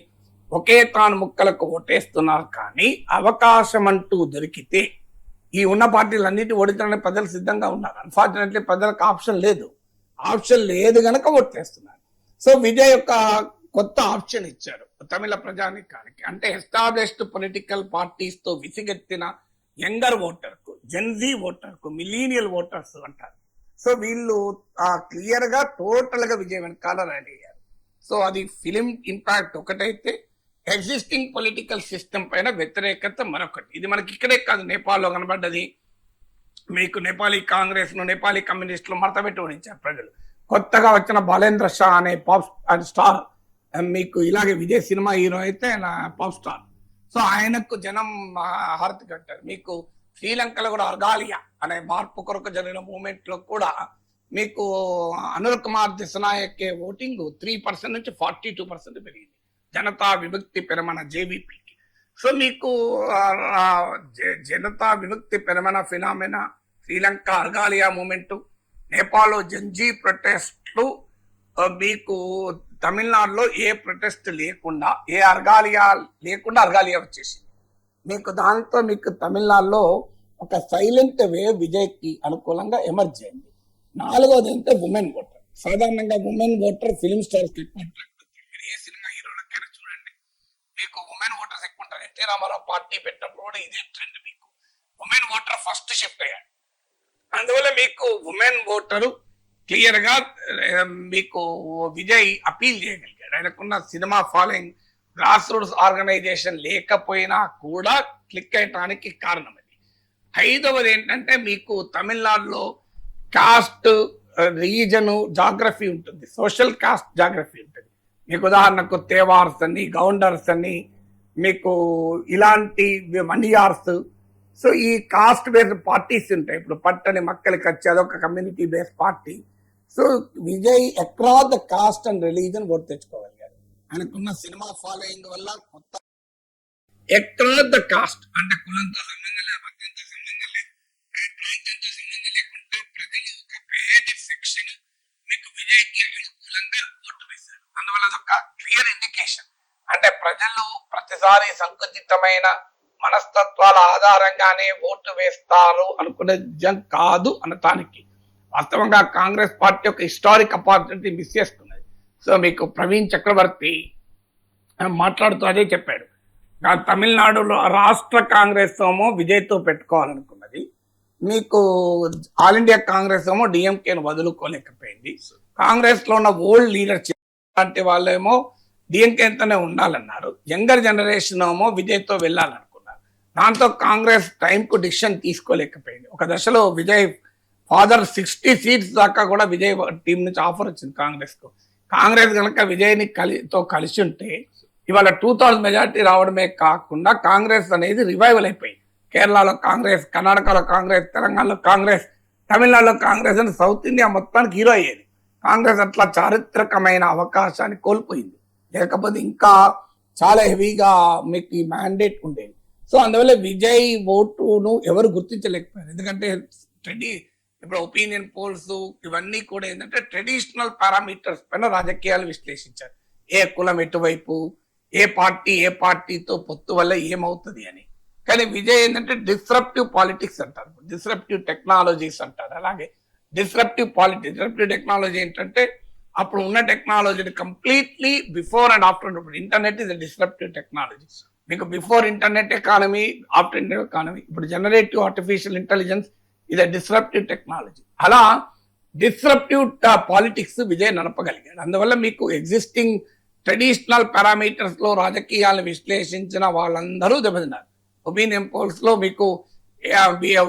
ఒకే తాను ముక్కలకు ఓటేస్తున్నారు. కానీ అవకాశం అంటూ దొరికితే ఈ ఉన్న పార్టీలన్నిటి ఓడించడానికి ప్రజలు సిద్ధంగా ఉన్నారు. అన్ఫార్చునేట్లీ ప్రజలకు ఆప్షన్ లేదు గనక ఓటేస్తున్నారు. సో విజయ్ యొక్క కొత్త ఆప్షన్ ఇచ్చారు తమిళ ప్రజానికానికి. అంటే ఎస్టాబ్లిష్డ్ పొలిటికల్ పార్టీస్ తో విసిగెత్తిన యంగర్ ఓటర్ కు, జెన్జీ ఓటర్ కు, మిలీనియల్ ఓటర్స్ అంటారు. సో వీళ్ళు క్లియర్ గా టోటల్ గా విజయ్ వెనకాల రెడీ అయ్యారు. సో అది ఫిలిం ఇంపాక్ట్ ఒకటైతే, ఎగ్జిస్టింగ్ పొలిటికల్ సిస్టమ్ పైన వ్యతిరేకత మరొకటి. ఇది మనకి ఇక్కడే కాదు, నేపాల్లో కనబడ్డది. మీకు నేపాలీ కాంగ్రెస్ ను, నేపాలీ కమ్యూనిస్టులు మడతపెట్టి ఓడించారు ప్రజలు. కొత్తగా వచ్చిన బాలేంద్ర షా అనే పాప్ స్టార్, మీకు ఇలాగే విజయ్ సినిమా హీరో అయితే పాప్ స్టార్. సో ఆయనకు జనం హారతి కట్టారు. మీకు శ్రీలంకలో కూడా అర్గాలియా అనే మార్పు కొరకు జరిగిన మూమెంట్ లో కూడా మీకు అనిల్ కుమార్ దిశనాయక్ ఓటింగ్ 3% నుంచి 42% పెరిగింది జనతా విముక్తి పెరమన జేవీపీకి. సో మీకు జనతా విముక్తి పెరమన ఫినామినా, శ్రీలంక అర్గాలియా మూమెంట్, నేపాల్ జంజీ ప్రొటెస్ట్లు, మీకు తమిళనాడులో ఏ ప్రొటెస్ట్ లేకుండా, ఏ అర్గాలియా లేకుండా అర్గాలియా వచ్చేసింది. మీకు దాంతో మీకు తమిళనాడులో ఒక సైలెంట్ వేవ్ విజయ్కి అనుకూలంగా ఎమర్జ్ అయింది. నాలుగోది అంటే ఉమెన్ ఓటర్. సాధారణంగా ఉమెన్ ఓటర్ ఫిల్మ్ స్టార్స్ ఎక్కువ attract అవుతారు. మీరు ఏ సినిమా హీరోలకైనా చూడండి, మీకు ఉమెన్ ఓటర్స్ ఎక్కువ ఉంటారు. ఎన్టీ రామారావు పార్టీ పెట్టినప్పుడు కూడా ఇదే ట్రెండ్. మీకు ఉమెన్ ఓటర్ ఫస్ట్ షిఫ్ట్ అయ్యాడు. అందువల్ల మీకు ఉమెన్ ఓటరు క్లియర్ గా మీకు విజయ్ అపీల్ చేయగలిగాడు. ఆయనకున్న cinema following, grass roots organization లేకపోయినా కూడా క్లిక్ అయ్యటానికి కారణం అది. ఐదవది ఏంటంటే మీకు తమిళనాడులో కాస్ట్, రీజన్, జాగ్రఫీ ఉంటుంది, సోషల్ కాస్ట్ జాగ్రఫీ ఉంటుంది. మీకు ఉదాహరణకు తేవార్స్ అని, గౌండర్స్ అని, మీకు ఇలాంటి మణియార్స్. సో ఈ కాస్ట్ బేస్డ్ పార్టీస్ ఉంటాయి. ఇప్పుడు పట్టని మక్కలకి వచ్చి అదొక community based party. So Vijay across the caste and religion vote తెచ్చుకోగలిగాడు. ఆయనకున్న సినిమా ఫాలోయింగ్ వల్ల కొత్త అక్రాస్ ద కాస్ట్ అంటే కులంతో సంబంధం లేదు, మతంతో సంబంధం లేదు, ప్రాంతంతో సంబంధం లేకుండా ప్రజలు ఒక పేద సెక్షన్ మీకు విజయ్కి అనుకూలంగా ఓటు వేశారు. అందువల్ల అదొక క్లియర్ ఇండికేషన్. అంటే ప్రజలు ప్రతిసారి సంకుచితమైన మనస్తత్వాల ఆధారంగానే ఓటు వేస్తారు అనుకునే నిజం కాదు అనటానికి వాస్తవంగా కాంగ్రెస్ పార్టీ ఒక హిస్టారిక్ ఆపర్చునిటీ మిస్ చేస్తున్నది. సో మీకు ప్రవీణ్ చక్రవర్తి మాట్లాడుతూ అదే చెప్పాడు. తమిళనాడులో రాష్ట్ర కాంగ్రెస్ ఏమో విజయ్తో పెట్టుకోవాలనుకున్నది, మీకు ఆల్ ఇండియా కాంగ్రెస్ ఏమో డిఎంకేను వదులుకోలేకపోయింది. కాంగ్రెస్ లో ఉన్న ఓల్డ్ లీడర్స్ లాంటి వాళ్ళేమో డిఎంకేతోనే ఉండాలన్నారు. యంగర్ జనరేషన్ ఏమో విజయ్తో వెళ్ళాలనుకున్నారు. దాంతో కాంగ్రెస్ టైంకు డిసిషన్ తీసుకోలేకపోయింది. ఒక దశలో విజయ్ ఫాదర్ 60 సీట్స్ దాకా కూడా విజయ్ టీం నుంచి ఆఫర్ వచ్చింది కాంగ్రెస్ కు. కాంగ్రెస్ కనుక విజయ్ని కలిసి ఉంటే ఇవాళ 2000 మెజార్టీ రావడమే కాకుండా కాంగ్రెస్ అనేది రివైవల్ అయిపోయి, కేరళలో కాంగ్రెస్, కర్ణాటకలో కాంగ్రెస్, తెలంగాణలో కాంగ్రెస్, తమిళనాడులో కాంగ్రెస్ అని సౌత్ ఇండియా మొత్తానికి హీరో అయ్యేది. కాంగ్రెస్ అట్లా చారిత్రకమైన అవకాశాన్ని కోల్పోయింది. లేకపోతే ఇంకా చాలా హెవీగా మీకు ఈ మ్యాండేట్ ఉండేది. సో అందువల్ల విజయ్ ఓటును ఎవరు గుర్తించలేకపోయారు. ఎందుకంటే ఇప్పుడు ఒపీనియన్ పోల్స్ ఇవన్నీ కూడా ఏంటంటే ట్రెడిషనల్ పారామీటర్స్ పైన రాజకీయాలు విశ్లేషించారు. ఏ కులం ఎటువైపు, ఏ పార్టీతో పొత్తు వల్ల ఏమవుతుంది అని. కానీ విజయ్ ఏంటంటే డిస్రప్టివ్ పాలిటిక్స్ అంటారు, డిస్రప్టివ్ టెక్నాలజీస్ అంటారు. అలాగే డిస్రప్టివ్ టెక్నాలజీ ఏంటంటే అప్పుడు ఉన్న టెక్నాలజీని కంప్లీట్లీ బిఫోర్ అండ్ ఆఫ్టర్. ఇప్పుడు ఇంటర్నెట్ ఇస్ డిస్రప్టివ్ టెక్నాలజీ. మీకు before internet economy, after internet economy. ఇప్పుడు జనరేటివ్ ఆర్టిఫిషియల్ ఇంటెలిజెన్స్ ఇది డిస్రప్టివ్ టెక్నాలజీ. అలా డిస్రప్టివ్ పాలిటిక్స్ విజయ్ నడపగలిగాడు. అందువల్ల మీకు ఎగ్జిస్టింగ్ ట్రెడిషనల్ పారామీటర్స్ లో రాజకీయాలను విశ్లేషించిన వాళ్ళందరూ దెబ్బతిన్నారు. ఒపీనియన్ పోల్స్ లో మీకు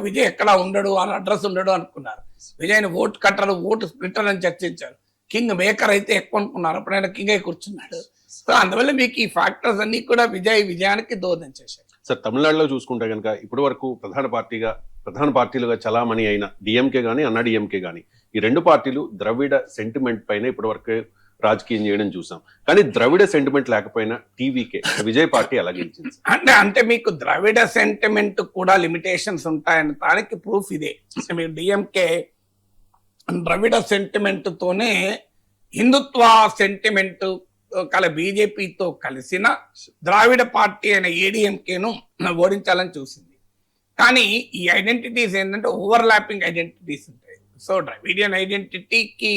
విజయ్ ఎక్కడ ఉండడు, అడ్రస్ ఉండడు అనుకున్నారు. విజయ్ని ఓట్ కట్టరు, ఓటు స్ప్లిటర్ అని చర్చించారు. కింగ్ మేకర్ అయితే ఎక్కువ అనుకున్నారు, అప్పుడైనా కింగ్ అయి కూర్చున్నాడు. సో అందువల్ల మీకు ఈ ఫ్యాక్టర్స్ అన్ని కూడా విజయానికి దోహదం చేశాయి. సార్, తమిళనాడులో చూసుకుంటే కనుక ఇప్పటి వరకు ప్రధాన పార్టీలుగా చలామణి అయిన డిఎంకే గానీ, అన్నా డిఎంకే గానీ, ఈ రెండు పార్టీలు ద్రవిడ సెంటిమెంట్ పైన ఇప్పటి వరకు రాజకీయం చేయడం చూసాం. కానీ ద్రవిడ సెంటిమెంట్ లేకపోయినా టీవీకే విజయ్ పార్టీ ఎలా గెలిచింది? అంటే మీకు ద్రవిడ సెంటిమెంట్ కూడా లిమిటేషన్స్ ఉంటాయని దానికి ప్రూఫ్ ఇదే. మీరు డిఎంకే ద్రవిడ సెంటిమెంట్ తోనే హిందుత్వ సెంటిమెంట్ బీజేపీతో కలిసిన ద్రావిడ పార్టీ అయిన ఏడీఎంకేను ఓడించాలని చూసింది. కానీ ఈ ఐడెంటిటీస్ ఏంటంటే ఓవర్లాపింగ్ ఐడెంటిటీస్ ఉంటాయి. సో ద్రవిడియన్ ఐడెంటిటీకి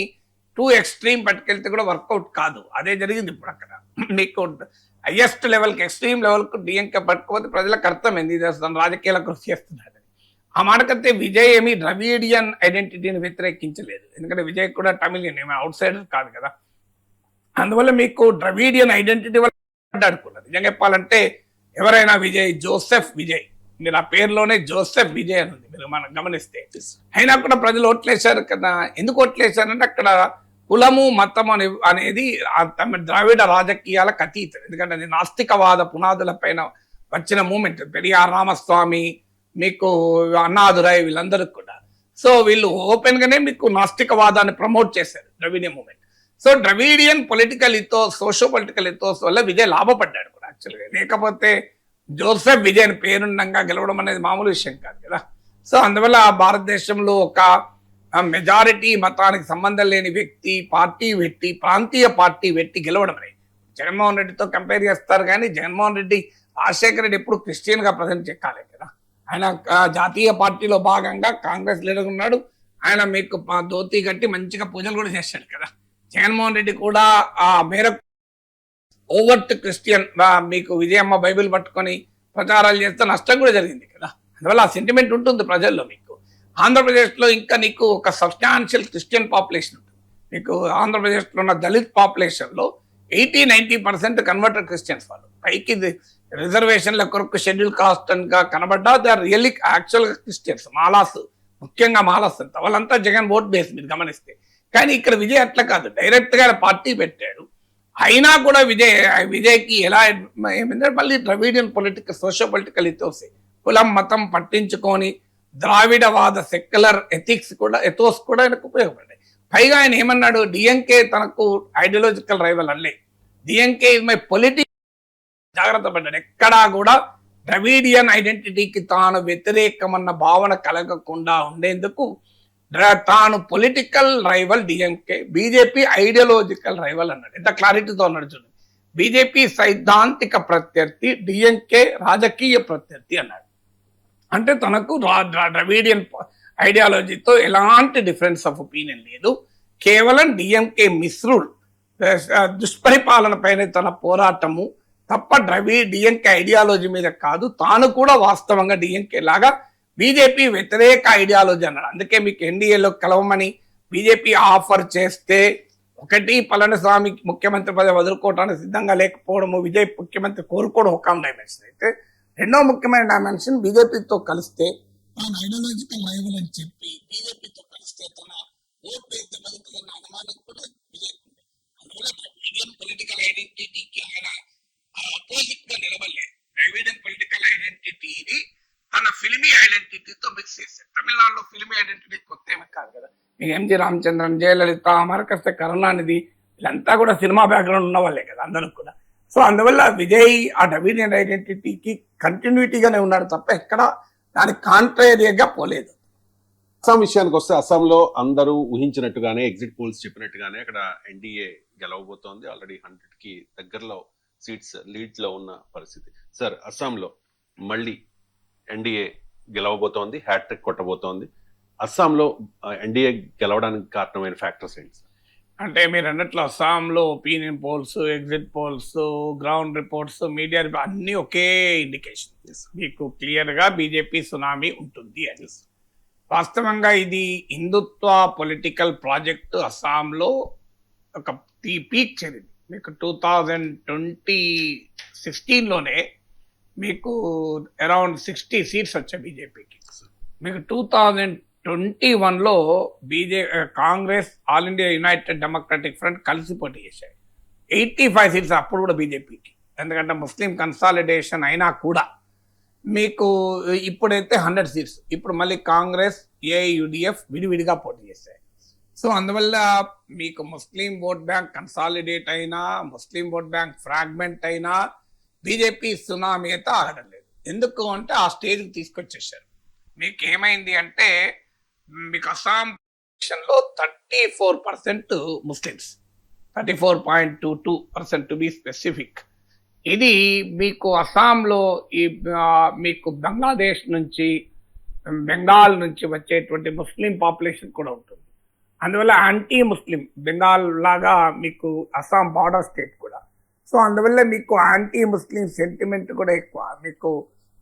టూ ఎక్స్ట్రీమ్ పట్టుకెళ్తే కూడా వర్కౌట్ కాదు. అదే జరిగింది ఇప్పుడు అక్కడ. మీకు హైయెస్ట్ లెవెల్కి, ఎక్స్ట్రీమ్ లెవెల్కు డిఎంకే పట్టుకోకపోతే ప్రజలకు అర్థమైంది తను రాజకీయాల కృషి చేస్తున్నాడు. ఆ మాటకైతే విజయ్ ఏమి ద్రవిడియన్ ఐడెంటిటీని వ్యతిరేకించలేదు. ఎందుకంటే విజయ్ కూడా తమిళియన్, ఏమి అవుట్ సైడర్ కాదు కదా. అందువల్ల మీకు ద్రవిడియన్ ఐడెంటిటీ వల్ల మాట్లాడుకున్నారు. నిజంగా చెప్పాలంటే ఎవరైనా జోసెఫ్ విజయ్, మీరు ఆ పేరులోనే జోసెఫ్ విజయ్ అని ఉంది, మీరు మనం గమనిస్తే. అయినా కూడా ప్రజలు ఓట్లేశారు కదా. ఎందుకు ఓట్లేశారంటే అక్కడ కులము, మతము అనేది ద్రావిడ రాజకీయాలకు అతీతం. ఎందుకంటే అది నాస్తికవాద పునాదుల పైన వచ్చిన మూమెంట్. పెరియార్ రామస్వామి, మీకు అన్నాదురై, వీళ్ళందరూ కూడా. సో వీళ్ళు ఓపెన్ గానే మీకు నాస్తికవాదాన్ని ప్రమోట్ చేశారు Dravidian movement. So Dravidian political ethos, socio political ethos వల్ల విజయ్ లాభపడ్డాడు కూడా యాక్చువల్గా. లేకపోతే జోసెఫ్ విజయ్ అని పేరుండంగా గెలవడం అనేది మామూలు విషయం కాదు కదా. సో అందువల్ల భారతదేశంలో ఒక మెజారిటీ మతానికి సంబంధం లేని వ్యక్తి పార్టీ పెట్టి ప్రాంతీయ పార్టీ పెట్టి గెలవడం అనేది జగన్మోహన్ రెడ్డితో కంపేర్ చేస్తారు. కానీ జగన్మోహన్ రెడ్డి రాజశేఖర రెడ్డి ఎప్పుడు క్రిస్టియన్ గా ప్రజెంట్ కాలేదు కదా. ఆయన జాతీయ పార్టీలో భాగంగా కాంగ్రెస్ లీడర్ ఉన్నాడు. ఆయన మీకు ధోతి కట్టి మంచిగా పూజలు కూడా చేశాడు కదా. జగన్మోహన్ రెడ్డి కూడా ఆ మేరకు ఓవర్ట్ క్రిస్టియన్ మీకు విజయమ్మ బైబిల్ పట్టుకొని ప్రచారాలు చేస్తే నష్టం కూడా జరిగింది కదా. అందువల్ల ఆ సెంటిమెంట్ ఉంటుంది ప్రజల్లో. మీకు ఆంధ్రప్రదేశ్లో ఇంకా నీకు ఒక సబ్స్టాన్షియల్ క్రిస్టియన్ పాపులేషన్ ఉంటుంది. మీకు ఆంధ్రప్రదేశ్లో ఉన్న దళిత్ పాపులేషన్లో 80-90% కన్వర్టెడ్ క్రిస్టియన్స్. వాళ్ళు పైకి రిజర్వేషన్ల కొరకు షెడ్యూల్ కాస్ట్ గా కనబడ్డా దే ఆర్ రియల్లీ యాక్చువల్గా క్రిస్టియన్స్. మాలాస్, ముఖ్యంగా మాలాస్ అంతా వాళ్ళంతా జగన్ ఓట్ బేస్ మీరు గమనిస్తే. కానీ ఇక్కడ విజయ్ అట్లా కాదు, డైరెక్ట్ గా పార్టీ పెట్టాడు. అయినా కూడా విజయ్కి ఎలా ఏమైందంటే మళ్ళీ Dravidian political socio political ethos, కులం మతం పట్టించుకొని ద్రావిడవాద సెక్యులర్ ఎథోస్ కూడా ఆయనకు ఉపయోగపడ్డాయి. పైగా ఆయన ఏమన్నాడు, డిఎంకే తనకు ideological rival Alle, DMK is my political. జాగ్రత్త పడ్డాడు. ఎక్కడా కూడా ద్రవిడియన్ ఐడెంటిటీకి తాను వ్యతిరేకమన్న భావన కలగకుండా ఉండేందుకు తాను political rival DMK, BJP ideological rival అన్నాడు. ఎంత క్లారిటీతో అన్నాడు చూడండి. బీజేపీ సైద్ధాంతిక ప్రత్యర్థి, డిఎంకే రాజకీయ ప్రత్యర్థి అన్నాడు. అంటే తనకు ద్రవిడియన్ ఐడియాలజీతో ఎలాంటి డిఫరెన్స్ ఆఫ్ ఒపీనియన్ లేదు. కేవలం డిఎంకే మిశ్రుడు దుష్పరిపాలన పైన తన పోరాటము తప్ప డిఎంకే ఐడియాలజీ మీద కాదు. తాను కూడా వాస్తవంగా డిఎంకే లాగా బీజేపీ వ్యతిరేక ఐడియాలజీ అన్నాడు. అందుకే మీకు ఎన్డీఏలో కలవమని బీజేపీ ఆఫర్ చేస్తే ఒకటి పళనిస్వామి ముఖ్యమంత్రి పదవి వదులుకోవడానికి సిద్ధంగా లేకపోవడము, విజయ్ ముఖ్యమంత్రి కోరుకోవడం ఒక డైమెన్షన్ అయితే, రెండో ముఖ్యమైన డైమెన్షన్ బీజేపీతో కలిస్తే తాను ఐడియాలజికల్ రైవల్ అని చెప్పి బీజేపీతో కలిస్తే తన ఓట్ బేస్ దెబ్బతింటుందన్న అనుమానం కూడా విజయ్ ఉంది. అందువల్ల ద్రవిడియన్ పొలిటికల్ ఐడెంటిటీకి ఆయన అపోజిట్ గా నిలబడలేదు. ద్రవిడియన్ పొలిటికల్ ఐడెంటిటీని తన ఫిల్మీ ఐడెంటిటీతో మిక్స్ చేశారు. తమిళనాడులో ఫిల్మీ ఐడెంటిటీ కొత్త ఏమి కాదు కదా. మీకు ఎంజి రామచంద్రన్, జయలలిత, అమరకస్తే కరుణానిధి వీళ్ళంతా కూడా సినిమా బ్యాక్గ్రౌండ్ ఉన్న వాళ్ళే కదా అందరూ కూడా. సో అందువల్ల విజయ్ ఆ ద్రవిడియన్ ఐడెంటిటీకి కంటిన్యూటీగానే ఉన్నాడు తప్ప ఎక్కడ దానికి కాంట్రేరియగా పోలేదు. అస్సాం విషయానికి వస్తే, అస్సాంలో అందరూ ఊహించినట్టుగానే ఎగ్జిట్ పోల్స్ చెప్పినట్టుగానే అక్కడ ఎన్డీఏ గెలవబోతోంది. ఆల్రెడీ 100కి దగ్గరలో సీట్స్ లీడ్ లో ఉన్న పరిస్థితి. సార్, అస్సాంలో మళ్ళీ ఎన్డీఏ గెలవబోతోంది, హ్యాట్రిక్ కొట్టబోతోంది. అస్సాంలో ఎన్డీఏ గెలవడానికి కారణమైన ఫ్యాక్టర్స్ ఏంటి? అంటే మీరు అన్నట్లు అస్సాంలో opinion polls, exit polls, ground reports, media అన్ని ఒకే ఇండికేషన్. మీకు క్లియర్ గా బీజేపీ సునామీ ఉంటుంది అని. వాస్తవంగా ఇది హిందుత్వ పొలిటికల్ ప్రాజెక్ట్ అస్సాంలో ఒక పీక్ చేరింది. మీకు 2016లోనే మీకు అరౌండ్ 60 సీట్స్ వచ్చాయి బీజేపీకి. మీకు 2021లో Congress, All India United Democratic Front కలిసి పోటీ చేశాయి. 85 సీట్స్ అప్పుడు కూడా బీజేపీకి. ఎందుకంటే ముస్లిం కన్సాలిడేషన్ అయినా కూడా మీకు ఇప్పుడైతే 100 సీట్స్. ఇప్పుడు మళ్ళీ కాంగ్రెస్, ఏఐయుడిఎఫ్ విడివిడిగా పోటీ చేశాయి. సో అందువల్ల మీకు ముస్లిం ఓట్ బ్యాంక్ కన్సాలిడేట్ అయినా, ముస్లిం ఓట్ బ్యాంక్ ఫ్రాగ్మెంట్ అయినా బీజేపీ సునామీ అయితే ఆగడం లేదు. ఎందుకు అంటే ఆ స్టేజ్కి తీసుకొచ్చేసారు. మీకు ఏమైంది అంటే మీకు అస్సాం లో 34% ముస్లిమ్స్, 34.22% టు బి స్పెసిఫిక్. ఇది మీకు అస్సాంలో ఈ మీకు బంగ్లాదేశ్ నుంచి, బెంగాల్ నుంచి వచ్చేటువంటి ముస్లిం పాపులేషన్ కూడా ఉంటుంది. అందువల్ల యాంటీ ముస్లిం, బెంగాల్ లాగా మీకు అస్సాం బార్డర్ స్టేట్ కూడా. సో అందువల్ల మీకు యాంటీ ముస్లిం సెంటిమెంట్ కూడా ఎక్కువ. మీకు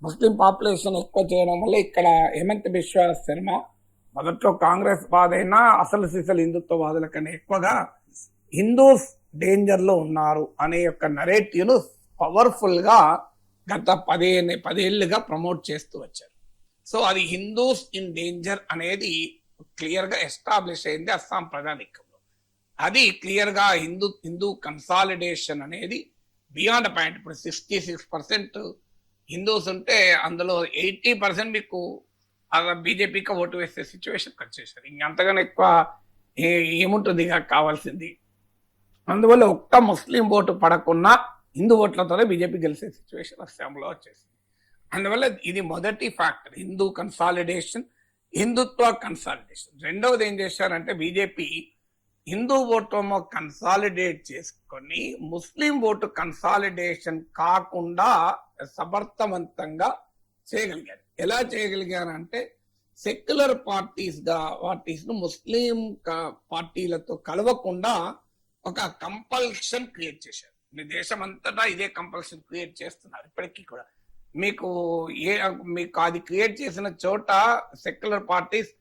ముస్లిం పాపులేషన్ ఎక్కువ చేయడం వల్ల ఇక్కడ హేమంత్ బిశ్వ శర్మ మొదట్లో కాంగ్రెస్ వాదైనా అసలు సిసలు హిందుత్వవాదుల కన్నా ఎక్కువగా హిందూస్ డేంజర్ లో ఉన్నారు అనే యొక్క నరేటివ్ను పవర్ఫుల్ గా గత 10 ఏళ్ళుగా ప్రమోట్ చేస్తూ వచ్చారు. సో అది హిందూస్ ఇన్ డేంజర్ అనేది క్లియర్ గా ఎస్టాబ్లిష్ అయింది అస్సాం ప్రజానీకంలో. అది క్లియర్ గా హిందూ కన్సాలిడేషన్ అనేది బియాండ్ పాయింట్. ఇప్పుడు 66% హిందూస్ ఉంటే అందులో 80% మీకు బీజేపీకి ఓటు వేసే సిచ్యువేషన్కి వచ్చేసారు. ఇంకంతగానో ఎక్కువ ఏముంటుంది ఇక కావాల్సింది. అందువల్ల ఒక్క ముస్లిం ఓటు పడకున్నా హిందూ ఓట్లతోనే బీజేపీ గెలిచే సిచ్యువేషన్ అస్సాంలో వచ్చేసింది. అందువల్ల ఇది మొదటి ఫ్యాక్టర్, హిందూ కన్సాలిడేషన్, హిందుత్వ కన్సాలిడేషన్. రెండవది ఏం చేశారంటే బీజేపీ హిందూ ఓటేమో కన్సాలిడేట్ చేసుకొని ముస్లిం ఓటు కన్సాలిడేషన్ కాకుండా సమర్థవంతంగా చేయగలిగారు. ఎలా చేయగలిగారు అంటే సెక్యులర్ పార్టీస్ ను ముస్లిం పార్టీలతో కలవకుండా ఒక కంపల్షన్ క్రియేట్ చేశారు. మీ దేశం అంతటా ఇదే కంపల్షన్ క్రియేట్ చేస్తున్నారు ఇప్పటికీ కూడా. మీకు అది క్రియేట్ చేసిన చోట సెక్యులర్ పార్టీస్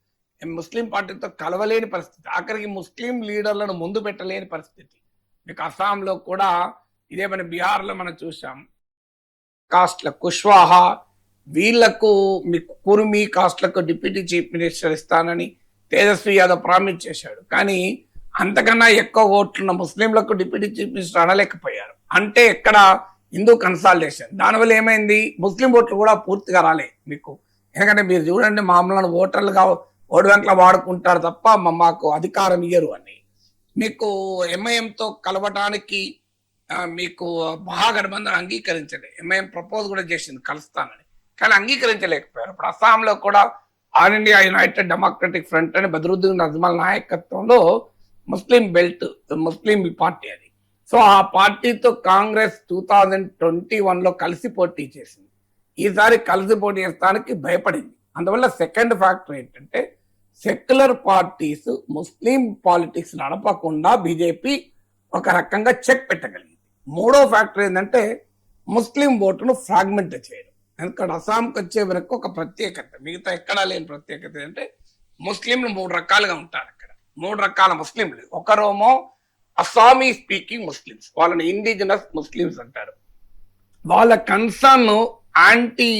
ముస్లిం పార్టీతో కలవలేని పరిస్థితి, ఆఖరికి ముస్లిం లీడర్లను ముందు పెట్టలేని పరిస్థితి. మీకు అస్సాంలో కూడా ఇదే, మన బీహార్లో మనం చూసాం. కాస్ట్ల కుష్వాహా వీళ్లకు మీకు కుర్మి కాస్ట్లకు డిప్యూటీ చీఫ్ మినిస్టర్ ఇస్తానని తేజస్వి యాదవ్ ప్రామిస్ చేశాడు. కానీ అంతకన్నా ఎక్కువ ఓట్లున్న ముస్లింలకు డిప్యూటీ చీఫ్ మినిస్టర్ అనలేకపోయారు. అంటే ఎక్కడ హిందూ కన్సాలిడేషన్. దానివల్ల ఏమైంది, ముస్లిం ఓట్లు కూడా పూర్తిగా రాలే మీకు. ఎందుకంటే మీరు చూడండి, మామూలు ఓటర్లుగా ఓటు బ్యాంకులో వాడుకుంటారు తప్ప మాకు అధికారం ఇయ్యరు అని. మీకు ఎంఐఎంతో కలవడానికి మీకు మహాగఠబంధన్ అంగీకరించలే. ఎంఐఎం ప్రపోజ్ కూడా చేసింది కలుస్తానని, కానీ అంగీకరించలేకపోయారు. ఇప్పుడు అస్సాంలో కూడా all India United Democratic front అని బద్రుద్దీన్ అజ్మల్ నాయకత్వంలో ముస్లిం పార్టీ అది. సో ఆ పార్టీతో కాంగ్రెస్ 2021లో కలిసి పోటీ చేసింది. ఈసారి కలిసి పోటీ చేస్తానికి భయపడింది. అందువల్ల సెకండ్ ఫ్యాక్టర్ ఏంటంటే సెక్యులర్ పార్టీస్ ముస్లిం పాలిటిక్స్ నడపకుండా బీజేపీ ఒక రకంగా చెక్ పెట్టగలిగింది. మూడో ఫ్యాక్టర్ ఏంటంటే ముస్లిం ఓటును ఫ్రాగ్మెంట్ చేయడం. ఎందుకంటే అస్సాంకి వచ్చే వరకు ఒక ప్రత్యేకత, మిగతా ఎక్కడా లేని ప్రత్యేకత ఏంటంటే ముస్లింలు 3 రకాలుగా ఉంటారు అక్కడ. 3 రకాల ముస్లింలు. ఒకరోమో అస్సామీ స్పీకింగ్ ముస్లిమ్స్, వాళ్ళని ఇండిజినస్ ముస్లిమ్స్ అంటారు. వాళ్ళ కన్సర్న్ యాంటీ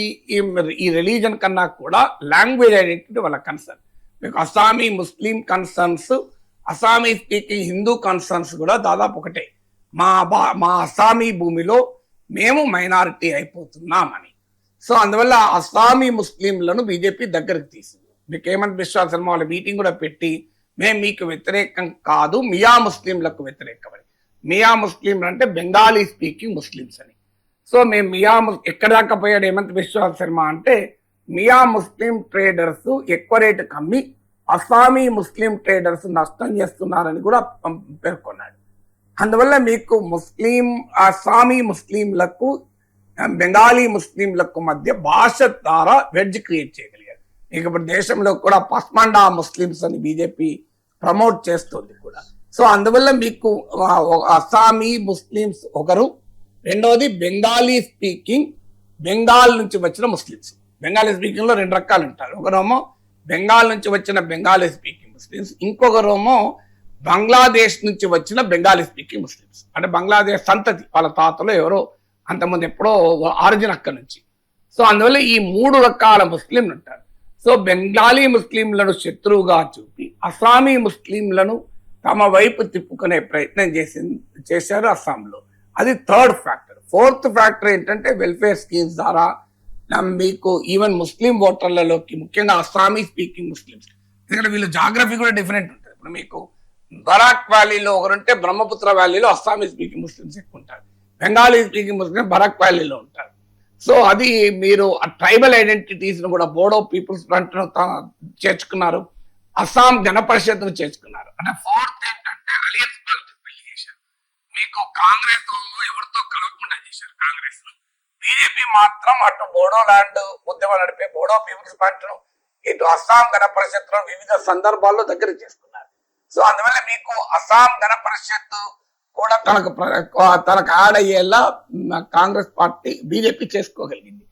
ఈ రిలీజన్ కన్నా కూడా లాంగ్వేజ్ ఐడెంటిటీ వాళ్ళ కన్సర్న్. మీకు Assamese Muslim concerns, Assamese speaking Hindu concerns కూడా దాదాపు ఒకటే. మా అస్సామీ భూమిలో మేము మైనారిటీ అయిపోతున్నామని. సో అందువల్ల అస్సామీ ముస్లింలను బీజేపీ దగ్గరకు తీసింది. మీకు హేమంత్ బిశ్వా శర్మ వాళ్ళ మీటింగ్ కూడా పెట్టి మేము మీకు వ్యతిరేకం కాదు, మియా ముస్లింలకు వ్యతిరేకమని. మియా ముస్లింలు అంటే బెంగాలీ స్పీకింగ్ ముస్లిమ్స్ అని. సో మేము ఎక్కడ దాకా పోయాడు హేమంత్ బిశ్వా శర్మ అంటే మియా ముస్లిం ట్రేడర్స్ ఎక్కువ రేటు కమ్మి అస్సామీ ముస్లిం ట్రేడర్స్ నష్టం చేస్తున్నారని కూడా పేర్కొన్నాడు. అందువల్ల మీకు అస్సామీ ముస్లింలకు బెంగాలీ ముస్లింలకు మధ్య భాష ద్వారా వెడ్జ్ క్రియేట్ చేయగలిగారు. ఇక ఇప్పుడు దేశంలో కూడా పస్మండా ముస్లిమ్స్ అని బీజేపీ ప్రమోట్ చేస్తుంది కూడా. సో అందువల్ల మీకు అస్సామీ ముస్లిమ్స్ ఒకరు, రెండవది బెంగాలీ స్పీకింగ్ బెంగాల్ నుంచి వచ్చిన ముస్లిమ్స్. బెంగాలీ స్పీకింగ్ లో 2 రకాలు ఉంటారు. ఒకరేమో బెంగాల్ నుంచి వచ్చిన బెంగాలీ స్పీకింగ్ ముస్లిమ్స్, ఇంకొకరేమో బంగ్లాదేశ్ నుంచి వచ్చిన బెంగాలీ స్పీకింగ్ ముస్లిమ్స్. అంటే బంగ్లాదేశ్ సంతతి, వాళ్ళ తాతలు ఎవరో అంతకుముందు ఎప్పుడో ఆరిజిన్ అక్కడి నుంచి. సో అందువల్ల ఈ 3 రకాల ముస్లింలు ఉంటారు. సో బెంగాలీ ముస్లింలను శత్రువుగా చూపి అస్సామీ ముస్లింలను తమ వైపు తిప్పుకునే ప్రయత్నం చేశారు అస్సాంలో. అది థర్డ్ ఫ్యాక్టర్. ఫోర్త్ ఫ్యాక్టర్ ఏంటంటే వెల్ఫేర్ స్కీమ్స్ ద్వారా మీకు ఈవెన్ ముస్లిం ఓటర్లలోకి, ముఖ్యంగా అస్సామీ స్పీకింగ్ ముస్లిమ్స్, ఎందుకంటే వీళ్ళు జాగ్రఫీ కూడా డిఫరెంట్ ఉంటుంది. ఇప్పుడు మీకు బరాక్ వ్యాలీలో ఒకరుంటే బ్రహ్మపుత్ర వ్యాలీలో అస్సామీ స్పీకింగ్ ముస్లిమ్స్ ఎక్కువ ఉంటారు, బెంగాలీ స్పీకింగ్ ముస్లిం బరాక్ వ్యాలీలో ఉంటారు. సో అది మీరు ఆ ట్రైబల్ ఐడెంటిటీస్ ను కూడా బోడో పీపుల్స్ ఫ్రంట్ చేర్చుకున్నారు, అస్సాం జన పరిషత్ ను చేర్చుకున్నారు. అంటే ఫోర్త్ ఏంటంటే అలియన్స్ పాలిటిక్స్ చేశారు. మీకు కాంగ్రెస్ ఎవరితో కలవకుండా చేశారు కాంగ్రెస్ ను. బీజేపీ మాత్రం అటు బోడో ల్యాండ్ ఉద్యమం నడిపే బోడో పీపుల్స్ ఫ్రంట్ ను, ఇటు అస్సాం గణ పరిషత్ లో వివిధ సందర్భాల్లో దగ్గర చేసుకున్నారు. సో అందువల్ల మీకు అస్సాం గణ పరిషత్ కూడా తనకు యాడ్ అయ్యేలా కాంగ్రెస్ పార్టీ బీజేపీ చేసుకోగలిగింది.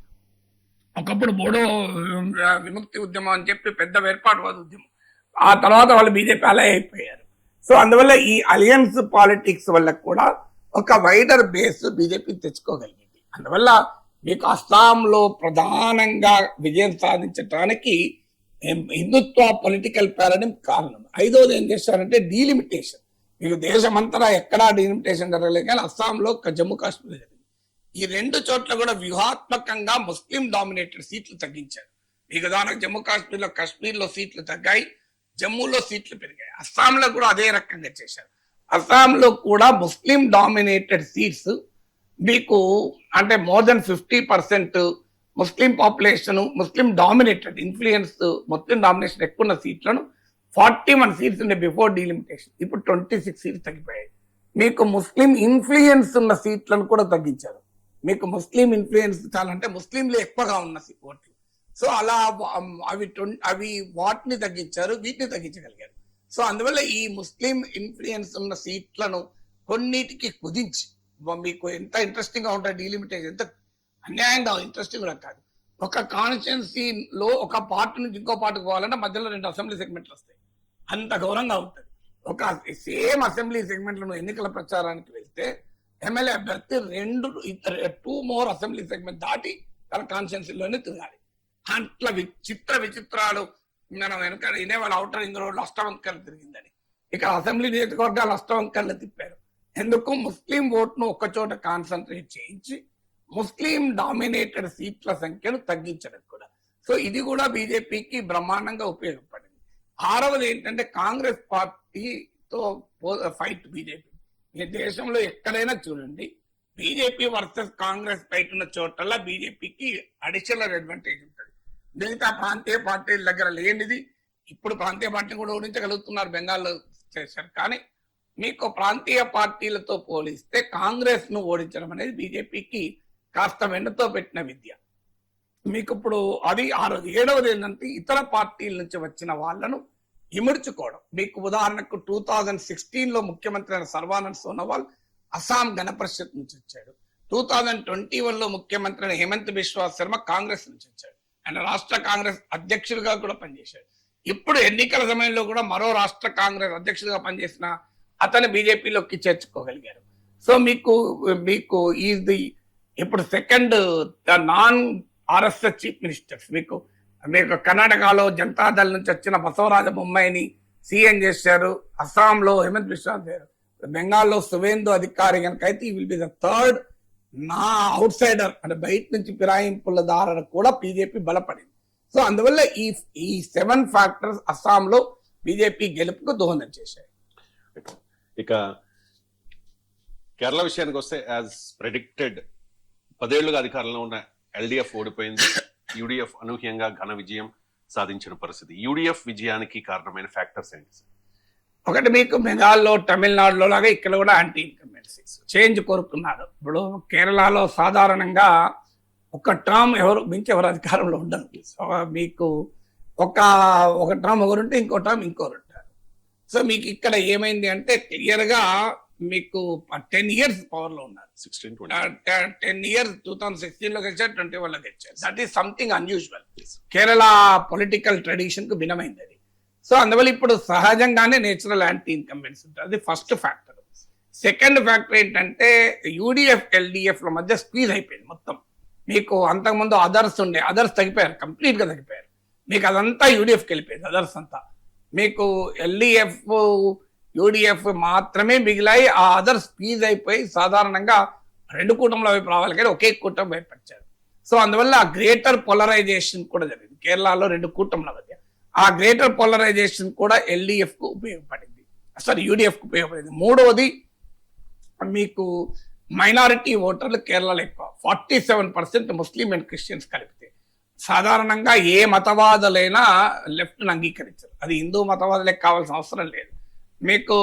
ఒకప్పుడు బోడో విముక్తి ఉద్యమం అని చెప్పి పెద్ద వేర్పాటువాద ఉద్యమం, ఆ తర్వాత వాళ్ళు బీజేపీ అలా అయిపోయారు. సో అందువల్ల ఈ అలియన్స్ పాలిటిక్స్ వల్ల కూడా ఒక వైడర్ బేస్ బీజేపీ తెచ్చుకోగలిగింది. అందువల్ల మీకు అస్సాంలో ప్రధానంగా విజయం సాధించడానికి హిందుత్వ పొలిటికల్ పారాడిమ్ కారణం. ఐదోది ఏం చేశారంటే డీలిమిటేషన్. మీకు దేశమంతటా ఎక్కడా డీలిమిటేషన్ జరగలేదు, కానీ అస్సాంలో జమ్మూ కాశ్మీర్ జరిగింది. ఈ 2 చోట్ల కూడా వ్యూహాత్మకంగా ముస్లిం డామినేటెడ్ సీట్లు తగ్గించారు. మీకు దానికి జమ్మూ కాశ్మీర్లో సీట్లు తగ్గాయి, జమ్మూలో సీట్లు పెరిగాయి. అస్సాంలో కూడా అదే రకంగా చేశారు. అస్సాంలో కూడా ముస్లిం డామినేటెడ్ సీట్స్ మీకు అంటే more than 50% Muslim population, Muslim dominated influence, Muslim domination ఎక్కువ ఉన్న సీట్లను 41 సీట్స్ ఉండే బిఫోర్ డీలిమిటేషన్, ఇప్పుడు 26 సీట్స్ తగ్గిపోయాయి. మీకు ముస్లిం ఇన్ఫ్లుయెన్స్ ఉన్న సీట్లను కూడా తగ్గించారు. మీకు ముస్లిం ఇన్ఫ్లుయెన్స్ చాలా అంటే ముస్లింలు ఎక్కువగా ఉన్న ఓట్లు. సో అలా అవి వాటిని తగ్గించారు, వీటిని తగ్గించగలిగారు. సో అందువల్ల ఈ ముస్లిం ఇన్ఫ్లుయెన్స్ ఉన్న సీట్లను కొన్నిటికి కుదించి, మీకు ఎంత ఇంట్రెస్టింగ్ గా ఉంటుంది డీలిమిటేషన్, ఎంత అన్యాయంగా ఇంట్రెస్టింగ్ కూడా కాదు. ఒక కాన్స్టిట్యున్సీలో ఒక పార్టీ నుంచి ఇంకో పార్టీకి పోవాలంటే మధ్యలో 2 అసెంబ్లీ సెగ్మెంట్లు వస్తాయి. అంత గౌరవంగా ఉంటుంది. ఒక సేమ్ అసెంబ్లీ సెగ్మెంట్లను ఎన్నికల ప్రచారానికి వెళ్తే ఎమ్మెల్యే అభ్యర్థి 2 మోర్ అసెంబ్లీ సెగ్మెంట్ దాటి తన కాన్స్టిట్యున్సీలోనే తిరగాలి. అట్లా విచిత్రాలు మనం వెనక ఇనేవాళ్ళు అవుటర్ రింగ్ రోడ్లు అష్టవంకర్లు తిరిగిందని, ఇక్కడ అసెంబ్లీ నియోజకవర్గాలు అష్టవంకర్లు తిప్పారు. ఎందుకు? ముస్లిం ఓట్ను ఒక్కచోట కాన్సన్ట్రేట్ చేయించి ముస్లిం డామినేటెడ్ సీట్ల సంఖ్యను తగ్గించడం కూడా. సో ఇది కూడా బీజేపీకి బ్రహ్మాండంగా ఉపయోగపడింది. 6వది ఏంటంటే కాంగ్రెస్ పార్టీతో ఫైట్ బీజేపీ. ఈ దేశంలో ఎక్కడైనా చూడండి, బీజేపీ వర్సెస్ కాంగ్రెస్ ఫైట్ ఉన్న చోటల్లా బీజేపీకి అడిషనల్ అడ్వాంటేజ్ ఉంటుంది. మిగతా ప్రాంతీయ పార్టీల దగ్గర లేనిది. ఇప్పుడు ప్రాంతీయ పార్టీ కూడా ఓడించగలుగుతున్నారు, బెంగాల్లో చేశారు. కానీ మీకు ప్రాంతీయ పార్టీలతో పోలిస్తే కాంగ్రెస్ ను ఓడించడం అనేది బీజేపీకి కాస్త వెన్నతో పెట్టిన విద్య. మీకు ఇప్పుడు అది 6వది. 7వది ఏంటంటే ఇతర పార్టీల నుంచి వచ్చిన వాళ్ళను ఇముడ్చుకోవడం. మీకు ఉదాహరణకు 2016లో ముఖ్యమంత్రి అయిన సర్వానంద్ సోనోవాల్ అస్సాం గణపరిషత్ నుంచి వచ్చాడు. 2021లో ముఖ్యమంత్రి అయిన హేమంత్ బిశ్వా శర్మ కాంగ్రెస్ నుంచి వచ్చాడు. ఆయన రాష్ట్ర కాంగ్రెస్ అధ్యక్షుడిగా కూడా పనిచేశాడు. ఇప్పుడు ఎన్నికల సమయంలో కూడా మరో రాష్ట్ర కాంగ్రెస్ అధ్యక్షుడిగా పనిచేసిన అతను బీజేపీలోకి చేర్చుకోగలిగారు. సో మీకు ఈజ్ ఇప్పుడు second non RSS chief ministers. మీకు కర్ణాటకలో జనతాదళ్ నుంచి వచ్చిన బసవరాజ బొమ్మాయిని సీఎం చేశారు, అస్సాంలో హేమంత్ బిశ్వా చేశారు, బెంగాల్లో సువేందు అధికారి కనుక అయితే ఈ విల్ బి ద థర్డ్ నా అవుట్ సైడర్ అంటే బయట నుంచి ఫిరాయింపుల దారులు కూడా బీజేపీ బలపడింది. సో అందువల్ల ఈ 7 ఫ్యాక్టర్స్ అస్సాంలో బీజేపీ గెలుపుకు దోహదం చేశాయి. ఇక కేరళ విషయానికి వస్తే యాజ్ ప్రెడిక్టెడ్ 10 ఏళ్లుగా అధికారంలో ఉన్న ఎల్డిఎఫ్ ఓడిపోయింది. యూడిఎఫ్ అనూహ్యంగా ఘన విజయం సాధించిన పరిస్థితి. యూడిఎఫ్ విజయానికి కారణమైన ఫ్యాక్టర్స్ ఏంటి? ఒకటి, మీకు బెంగాల్లో తమిళనాడులో లాగా ఇక్కడ కూడా యాంటీ ఇన్కంబెన్సీస్ చేంజ్ కోరుకున్నారు. ఇప్పుడు కేరళలో సాధారణంగా ఒక టర్మ్ ఎవరు అధికారంలో ఉండరు. మీకు ఒక టర్మ్ ఒకరుంటే ఇంకో టర్మ్ ఇంకోరు ఉంటారు. సో మీకు ఇక్కడ ఏమైంది అంటే క్లియర్ గా మీకు 10 years పవర్ లో ఉన్నారు. 10 years 2016లో గెలిచారు, 21లో గెలిచారు. That is something unusual. Kerala political tradition కు భిన్నమైంది అది. సో అందువల్ల ఇప్పుడు సహజంగానే నేచురల్ యాంటీ ఇన్కంబెన్స్ ఉంటుంది. అది ఫస్ట్ ఫ్యాక్టర్. సెకండ్ ఫ్యాక్టర్ ఏంటంటే యూడిఎఫ్ ఎల్డిఎఫ్ ల మధ్య స్క్వీజ్ అయిపోయింది మొత్తం. మీకు అంతకుముందు అదర్స్ తగ్గిపోయారు, కంప్లీట్ గా తగ్గిపోయారు. మీకు అదంతా యూడిఎఫ్కి వెళ్ళిపోయింది, అదర్స్ అంతా. మీకు ఎల్డిఎఫ్ యూడిఎఫ్ మాత్రమే మిగిలాయి. ఆ అదర్స్ స్క్వీజ్ అయిపోయి సాధారణంగా 2 కూటముల వైపు రావాలి కానీ ఒకే కూటమి వైపు వచ్చారు. సో అందువల్ల గ్రేటర్ పోలరైజేషన్ కూడా జరిగింది కేరళలో 2 కూటముల మధ్య. ఆ గ్రేటర్ పోలరైజేషన్ కూడా ఎల్డిఎఫ్ కు ఉపయోగపడింది, యూడిఎఫ్ కు ఉపయోగపడింది. 3వది, మీకు మైనారిటీ ఓటర్లు కేరళలో ఎక్కువ, 47% ముస్లిం అండ్ క్రిస్టియన్స్ కలిపితే. సాధారణంగా ఏ మతవాదులైనా లెఫ్ట్ ను అంగీకరించరు. అది హిందూ మతవాదులే కావాల్సిన అవసరం లేదు. మీకు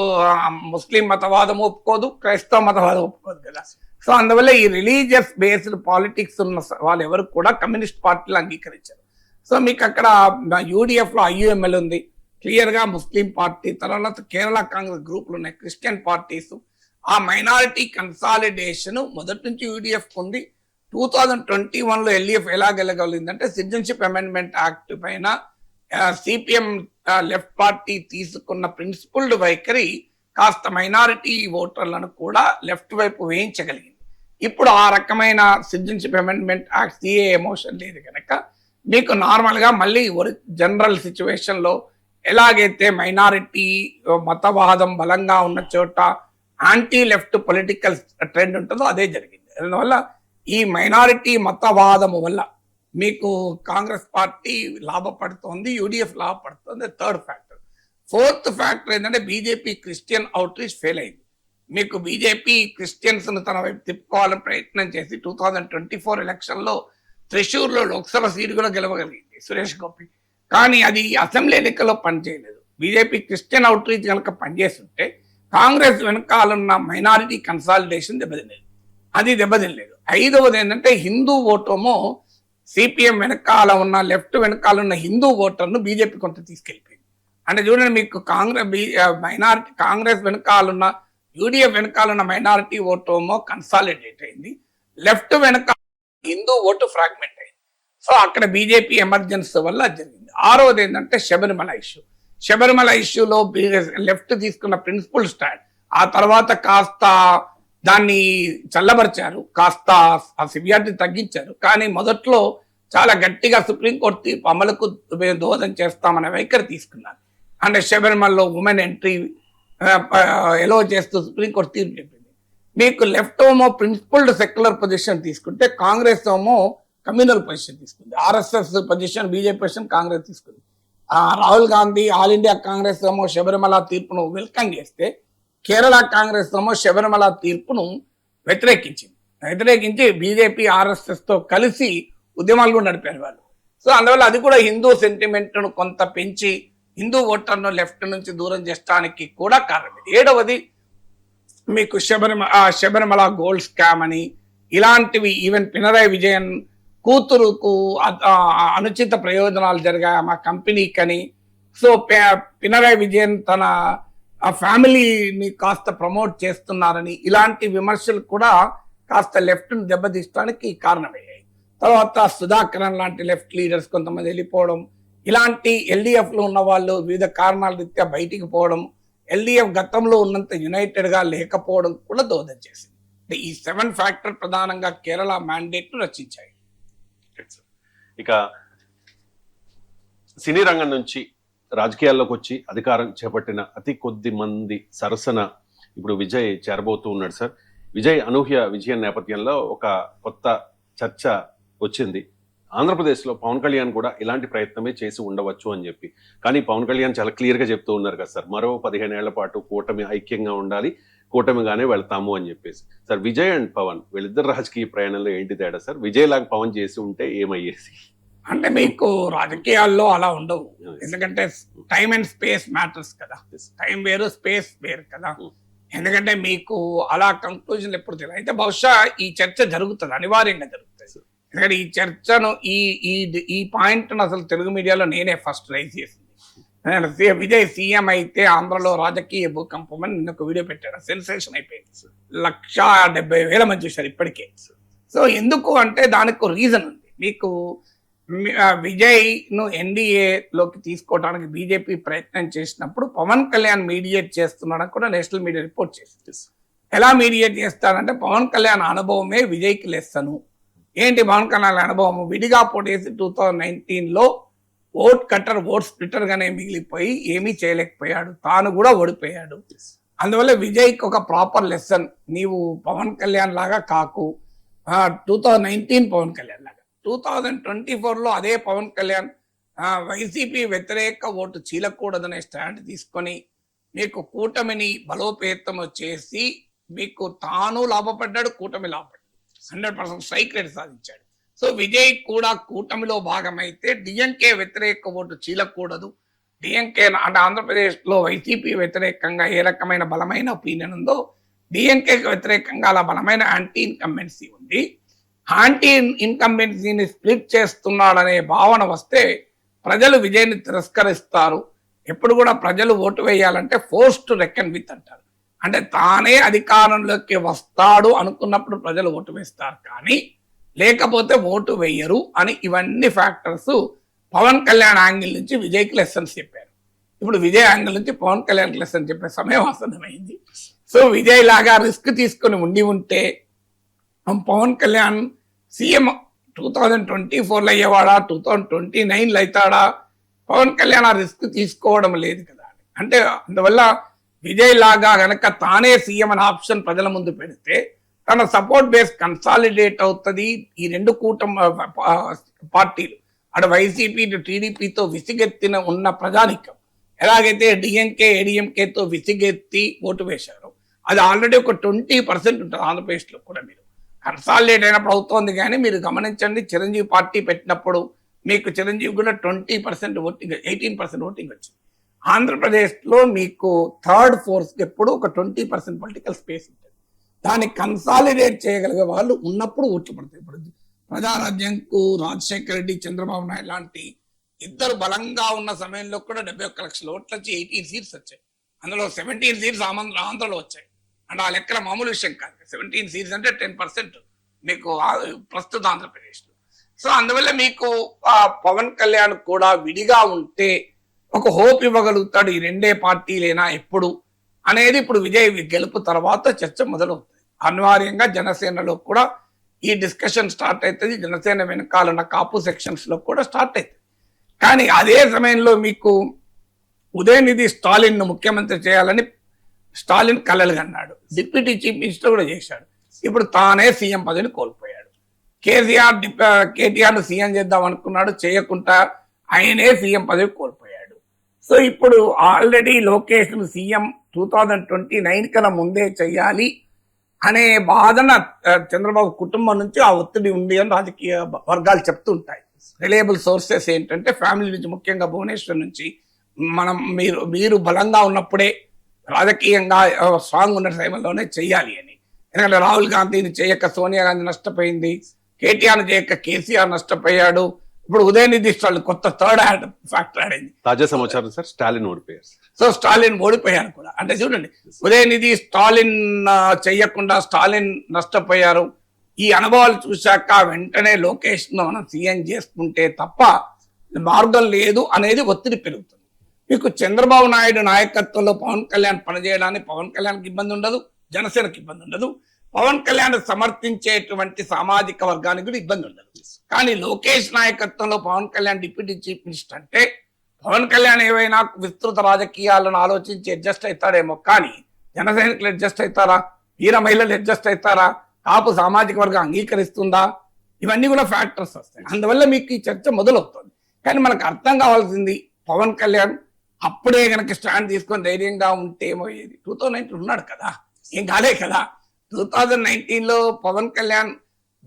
ముస్లిం మతవాదం ఒప్పుకోదు, క్రైస్తవ మతవాదం ఒప్పుకోదు కదా. సో అందువల్ల ఈ రిలీజియస్ బేస్డ్ పాలిటిక్స్ ఉన్న వాళ్ళు ఎవరు కూడా కమ్యూనిస్ట్ పార్టీలు అంగీకరించారు. సో మీకు అక్కడ యూడిఎఫ్ లో ఐయుఎంఎల్ ఉంది, క్లియర్ గా ముస్లిం పార్టీ. తర్వాత కేరళ కాంగ్రెస్ గ్రూపులు ఉన్నాయి, క్రిస్టియన్ పార్టీస్. ఆ మైనారిటీ కన్సాలిడేషన్ మొదటి నుంచి యూడిఎఫ్ ఉంది. 2021లో ఎల్డిఎఫ్ ఎలా గెలగలిగిందంటే సిటిజన్షిప్ అమెండ్మెంట్ యాక్ట్ పైన సిపిఎం లెఫ్ట్ పార్టీ తీసుకున్న ప్రిన్సిపుల్డ్ వైఖరి కాస్త మైనారిటీ ఓటర్లను కూడా లెఫ్ట్ వైపు వేయించగలిగింది. ఇప్పుడు ఆ రకమైన citizenship amendment act CA emotion లేదు కనుక మీకు నార్మల్ గా మళ్ళీ జనరల్ సిచ్యువేషన్ లో ఎలాగైతే మైనారిటీ మతవాదం బలంగా ఉన్న చోట యాంటీ లెఫ్ట్ పొలిటికల్ ట్రెండ్ ఉంటుందో అదే జరిగింది. అందువల్ల ఈ మైనారిటీ మతవాదము వల్ల మీకు కాంగ్రెస్ పార్టీ లాభపడుతోంది, యూడిఎఫ్ లాభపడుతుంది. Third factor. ఫోర్త్ ఫ్యాక్టర్ ఏంటంటే BJP Christian outreach fail అయింది. మీకు బీజేపీ క్రిస్టియన్స్ ను తన వైపు తిప్పుకోవాలని ప్రయత్నం చేసి 2024 ఎలక్షన్ లో త్రిశూర్లో లోక్సభ సీటు కూడా గెలవగలిగింది సురేష్ గోపి. కానీ అది అసెంబ్లీ ఎన్నికల్లో పనిచేయలేదు. బీజేపీ క్రిస్టియన్ అవుట్ రీచ్ కనుక పనిచేస్తుంటే కాంగ్రెస్ వెనకాలన్న మైనారిటీ కన్సాలిడేషన్ దెబ్బతినలేదు, అది దెబ్బతినలేదు. ఐదవది ఏంటంటే హిందూ ఓటేమో సిపిఎం వెనకాల ఉన్న లెఫ్ట్ వెనకాల ఉన్న హిందూ ఓటర్ను బీజేపీ కొంత తీసుకెళ్ళిపోయింది. అంటే చూడండి, మీకు మైనారిటీ కాంగ్రెస్ వెనకాలన్న యూడిఎఫ్ వెనకాలన్న మైనారిటీ ఓటేమో కన్సాలిడేట్ అయింది, లెఫ్ట్ వెనకాల హిందూ ఓటు ఫ్రాగ్మెంట్ అయింది. సో అక్కడ బీజేపీ ఎమర్జెన్సీ వల్ల జరిగింది. ఆరోది ఏంటంటే శబరిమల ఇష్యూ. శబరిమల ఇష్యూలో లెఫ్ట్ తీసుకున్న ప్రిన్సిపల్ స్టాండ్, ఆ తర్వాత కాస్త దాన్ని చల్లబరిచారు, కాస్త ఆ సివియారిటీ తగ్గించారు. కానీ మొదట్లో చాలా గట్టిగా సుప్రీంకోర్టు తీర్పు అమలుకు దోహదం చేస్తామనే వైఖరి తీసుకున్నారు. అంటే శబరిమలలో ఉమెన్ ఎంట్రీ ఎలో చేస్తూ సుప్రీంకోర్టు తీర్పు చెప్పింది. మీకు లెఫ్ట్ ఏమో ప్రిన్సిపల్డ్ సెక్యులర్ పొజిషన్ తీసుకుంటే కాంగ్రెస్ ఏమో కమ్యూనల్ పొజిషన్ తీసుకుంది. RSS position, BJP position Congress తీసుకుంది. రాహుల్ గాంధీ ఆల్ ఇండియా కాంగ్రెస్ ఏమో శబరిమల తీర్పును వెల్కమ్ చేస్తే కేరళ కాంగ్రెస్ ఏమో శబరిమల తీర్పును వ్యతిరేకించి బీజేపీ ఆర్ఎస్ఎస్ తో కలిసి ఉద్యమాలు కూడా నడిపారు వాళ్ళు. సో అందువల్ల అది కూడా హిందూ సెంటిమెంట్ ను కొంత పెంచి హిందూ ఓటర్ను లెఫ్ట్ నుంచి దూరం చేయడానికి కూడా కారణం. ఏడవది మీకు శబరిమల గోల్డ్ స్కామ్ అని ఇలాంటివి, ఈవెన్ పినరాయి విజయన్ కూతురుకు అనుచిత ప్రయోజనాలు జరిగాయి మా కంపెనీకని. సో పినరాయి విజయన్ తన ఫ్యామిలీని కాస్త ప్రమోట్ చేస్తున్నారని ఇలాంటి విమర్శలు కూడా కాస్త లెఫ్ట్ ను దెబ్బతీయడానికి కారణమయ్యాయి. తర్వాత సుధాకరన్ లాంటి లెఫ్ట్ లీడర్స్ కొంతమంది వెళ్ళిపోవడం, ఇలాంటి ఎల్డీఎఫ్ లో ఉన్న వాళ్ళు వివిధ కారణాల రీత్యా బయటికి పోవడం, ఎల్డీఎఫ్ గతంలో ఉన్నంత యునైటెడ్ గా లేకపోవడం కూడా దోహదం చేసింది. ఈ 7 ఫ్యాక్టర్ ప్రధానంగా కేరళ మ్యాండేట్ ను రచించాయి. ఇక సినీ రంగం నుంచి రాజకీయాల్లోకి వచ్చి అధికారం చేపట్టిన అతి కొద్ది మంది సరసన ఇప్పుడు విజయ్ చేరబోతూ ఉన్నాడు సార్. విజయ్ అనూహ్య విజయం నేపథ్యంలో ఒక కొత్త చర్చ వచ్చింది. ఆంధ్రప్రదేశ్లో పవన్ కళ్యాణ్ కూడా ఇలాంటి ప్రయత్నమే చేసి ఉండవచ్చు అని చెప్పి. కానీ పవన్ కళ్యాణ్ చాలా క్లియర్గా చెప్తూ ఉన్నారు కదా సార్, మరో 15 ఏళ్ల పాటు కూటమి ఐక్యంగా ఉండాలి, కూటమిగానే వెళ్తాము అని చెప్పేసి. సార్ విజయ్ అండ్ పవన్ వీళ్ళిద్దరు రాజకీయ ప్రయాణంలో ఏంటి తేడా సార్? విజయ్ లాగా పవన్ చేసి ఉంటే ఏమయ్యేసి? అంటే మీకు రాజకీయాల్లో అలా ఉండవు, ఎందుకంటే టైం అండ్ స్పేస్ మ్యాటర్స్ కదా. టైం వేరు, స్పేస్ వేరు కదా. ఎందుకంటే మీకు అలా కంక్లూజన్ ఎప్పుడు తెలియదు. అయితే బహుశా ఈ చర్చ జరుగుతుంది, అనివార్యంగా జరుగుతుంది. ఎందుకంటే ఈ చర్చను ఈ పాయింట్ అసలు తెలుగు మీడియాలో నేనే ఫస్ట్ రైజ్ చేసింది. విజయ్ సీఎం అయితే ఆంధ్రలో రాజకీయ భూకంపం అని నిన్న ఒక వీడియో పెట్టాడు, సెన్సేషన్ అయిపోయింది. 170,000 మంది చూశారు ఇప్పటికే. సో ఎందుకు అంటే దానికి రీజన్ ఉంది. మీకు విజయ్ ను ఎన్డీఏలోకి తీసుకోవడానికి బీజేపీ ప్రయత్నం చేసినప్పుడు పవన్ కళ్యాణ్ మీడియేట్ చేస్తున్నాడని కూడా నేషనల్ మీడియా రిపోర్ట్ చేసింది. ఎలా మీడియేట్ చేస్తారంటే పవన్ కళ్యాణ్ అనుభవమే విజయ్కి లెస్సను. ఏంటి పవన్ కళ్యాణ్ అనుభవం? విడిగా పోటీ చేసి 2019లో ఓట్ కట్టర్, ఓట్ స్ప్లిటర్ గానే మిగిలిపోయి ఏమీ చేయలేకపోయాడు, తాను కూడా ఓడిపోయాడు. అందువల్ల విజయ్కి ఒక ప్రాపర్ లెసన్, నీవు పవన్ కళ్యాణ్ లాగా కాకు. 2019 పవన్ కళ్యాణ్ లాగా 2024లో అదే పవన్ కళ్యాణ్ వైసీపీ వ్యతిరేక ఓటు చీలకూడదనే స్టాండ్ తీసుకొని మీకు కూటమిని బలోపేతం చేసి మీకు తాను లాభపడ్డాడు, కూటమి లాభపడ్డాడు, 100% స్ట్రైక్ రేట్ సాధించాడు. సో విజయ్ కూడా కూటమిలో భాగమైతే డిఎంకే వ్యతిరేక ఓటు చీలకూడదు. డిఎంకే అంటే ఆంధ్రప్రదేశ్లో వైసీపీ వ్యతిరేకంగా ఏ రకమైన బలమైన ఒపీనియన్ ఉందో డిఎంకేకి వ్యతిరేకంగా అలా బలమైన యాంటీ ఇన్కంబెన్సీ ఉంది. యాంటీ ఇన్కంబెన్సీని స్ప్లిట్ చేస్తున్నాడనే భావన వస్తే ప్రజలు విజయ్ని తిరస్కరిస్తారు. ఎప్పుడు కూడా ప్రజలు ఓటు వేయాలంటే ఫోర్స్ టు రెకన్ విత్ అంటారు. అంటే తానే అధికారంలోకి వస్తాడు అనుకున్నప్పుడు ప్రజలు ఓటు వేస్తారు, కానీ లేకపోతే ఓటు వేయరు అని ఇవన్నీ ఫ్యాక్టర్స్ పవన్ కళ్యాణ్ యాంగిల్ నుంచి విజయ్కి లెసన్స్ చెప్పారు. ఇప్పుడు విజయ్ యాంగిల్ నుంచి పవన్ కళ్యాణ్ లెసన్ చెప్పే సమయం ఆసన్నమైంది. సో విజయ్ లాగా రిస్క్ తీసుకొని ఉంటే పవన్ కళ్యాణ్ సీఎం 2024లో అయ్యేవాడా, 2029లో అవుతాడా? పవన్ కళ్యాణ్ ఆ రిస్క్ తీసుకోవడం లేదు కదా. అంటే అందువల్ల విజయ్ లాగా గనక తానే సీఎం అనే ఆప్షన్ ప్రజల ముందు పెడితే తన సపోర్ట్ బేస్ కన్సాలిడేట్ అవుతుంది. ఈ రెండు పార్టీలు అటు వైసీపీ టీడీపీతో విసిగెత్తిన ఉన్న ప్రజానికం ఎలాగైతే డిఎంకే ఏడీఎంకేతో విసిగెత్తి ఓటు వేశారో అది ఆల్రెడీ ఒక 20% ఉంటుంది ఆంధ్రప్రదేశ్లో కూడా. మీరు కన్సాలిడేట్ అయినప్పుడు అవుతోంది. కానీ మీరు గమనించండి, చిరంజీవి పార్టీ పెట్టినప్పుడు మీకు చిరంజీవి కూడా 20% ఓటింగ్, 18% ఓటింగ్ వచ్చింది. ఆంధ్రప్రదేశ్లో మీకు థర్డ్ ఫోర్స్ ఎప్పుడు ఒక 20% పొలిటికల్ స్పేస్ ఉంటుంది. దాన్ని కన్సాలిడేట్ చేయగలిగే వాళ్ళు ఉన్నప్పుడు ఓట్లు పడతాయి. ఇప్పుడు ప్రజారాజ్యంకు రాజశేఖర రెడ్డి, చంద్రబాబు నాయుడు లాంటి ఇద్దరు బలంగా ఉన్న సమయంలో కూడా 71 లక్షల ఓట్లు వచ్చి 18 సీట్స్ వచ్చాయి. అందులో 17 సీట్స్ ఆంధ్రలో వచ్చాయి. అంటే ఆ లెక్కల మామూలు విషయం కాదు. 17 సీట్స్ అంటే 10% మీకు ప్రస్తుత ఆంధ్రప్రదేశ్లో. సో అందువల్ల మీకు పవన్ కళ్యాణ్ కూడా విడిగా ఉంటే ఒక హోప్ ఇవ్వగలుగుతాడు. ఈ రెండే పార్టీలేనా ఎప్పుడు అనేది ఇప్పుడు విజయ్ గెలుపు తర్వాత చర్చ మొదలవుతుంది. అనివార్యంగా జనసేనలో కూడా ఈ డిస్కషన్ స్టార్ట్ అవుతుంది. జనసేన వెనకాలన్న కాపు సెక్షన్స్ లో కూడా స్టార్ట్ అవుతుంది. కానీ అదే సమయంలో మీకు ఉదయనిధి స్టాలిన్ ను ముఖ్యమంత్రి చేయాలని స్టాలిన్ కలలు కన్నాడు. డిప్యూటీ చీఫ్ మినిస్టర్ కూడా చేశాడు. ఇప్పుడు తానే సీఎం పదవిని కోల్పోయాడు. కేటీఆర్ ను సీఎం చేద్దాం అనుకున్నాడు, చేయకుండా ఆయనే సీఎం పదవి కోల్పోయాడు. సో ఇప్పుడు ఆల్రెడీ లోకేష్ ను సీఎం 2029 కన్నా ముందే చెయ్యాలి అనే బాధన చంద్రబాబు కుటుంబం నుంచి ఆ ఒత్తిడి ఉంది అని రాజకీయ వర్గాలు చెప్తుంటాయి. రిలయబుల్ సోర్సెస్ ఏంటంటే ఫ్యామిలీ నుంచి, ముఖ్యంగా భువనేశ్వర్ నుంచి, మీరు బలంగా ఉన్నప్పుడే రాజకీయంగా స్ట్రాంగ్ ఉన్న సమయంలోనే చెయ్యాలి అని. ఎందుకంటే రాహుల్ గాంధీని చేయక సోనియా గాంధీ నష్టపోయింది, కేటీఆర్ చేయక కేసీఆర్ నష్టపోయాడు. ఇప్పుడు ఉదయనిధి స్టాలిన్ కొత్త థర్డ్ ఫ్యాక్టర్ ఆడింది. తాజా సమాచారం సార్, స్టాలిన్ ఓడిపోయారు. సో స్టాలిన్ ఓడిపోయారు కూడా. అంటే చూడండి, ఉదయనిధి స్టాలిన్ చెయ్యకుండా స్టాలిన్ నష్టపోయారు. ఈ అనుభవాలు చూశాక వెంటనే లోకేష్ ను మనం సీఎం చేసుకుంటే తప్ప మార్గం లేదు అనేది ఒత్తిడి పెరుగుతుంది. మీకు చంద్రబాబు నాయుడు నాయకత్వంలో పవన్ కళ్యాణ్ పనిచేయడానికి పవన్ కళ్యాణ్కి ఇబ్బంది ఉండదు, జనసేనకి ఇబ్బంది ఉండదు, పవన్ కళ్యాణ్ సమర్థించేటువంటి సామాజిక వర్గానికి కూడా ఇబ్బంది ఉండదు. కానీ లోకేష్ నాయకత్వంలో Pawan Kalyan deputy chief minister అంటే పవన్ కళ్యాణ్ ఏవైనా విస్తృత రాజకీయాలను ఆలోచించి అడ్జస్ట్ అవుతాడేమో, కానీ జన సైనికులు అడ్జస్ట్ అవుతారా, వీర మహిళలు అడ్జస్ట్ అవుతారా, కాపు సామాజిక వర్గం అంగీకరిస్తుందా, ఇవన్నీ కూడా ఫ్యాక్టర్స్ వస్తాయి. అందువల్ల మీకు ఈ చర్చ మొదలవుతుంది. కానీ మనకు అర్థం కావాల్సింది, పవన్ కళ్యాణ్ అప్పుడే కనుక స్టాండ్ తీసుకొని ధైర్యంగా ఉంటే ఏమయ్యేది. 2019 ఉన్నాడు కదా, ఏం కాలే కదా. 2019లో పవన్ కళ్యాణ్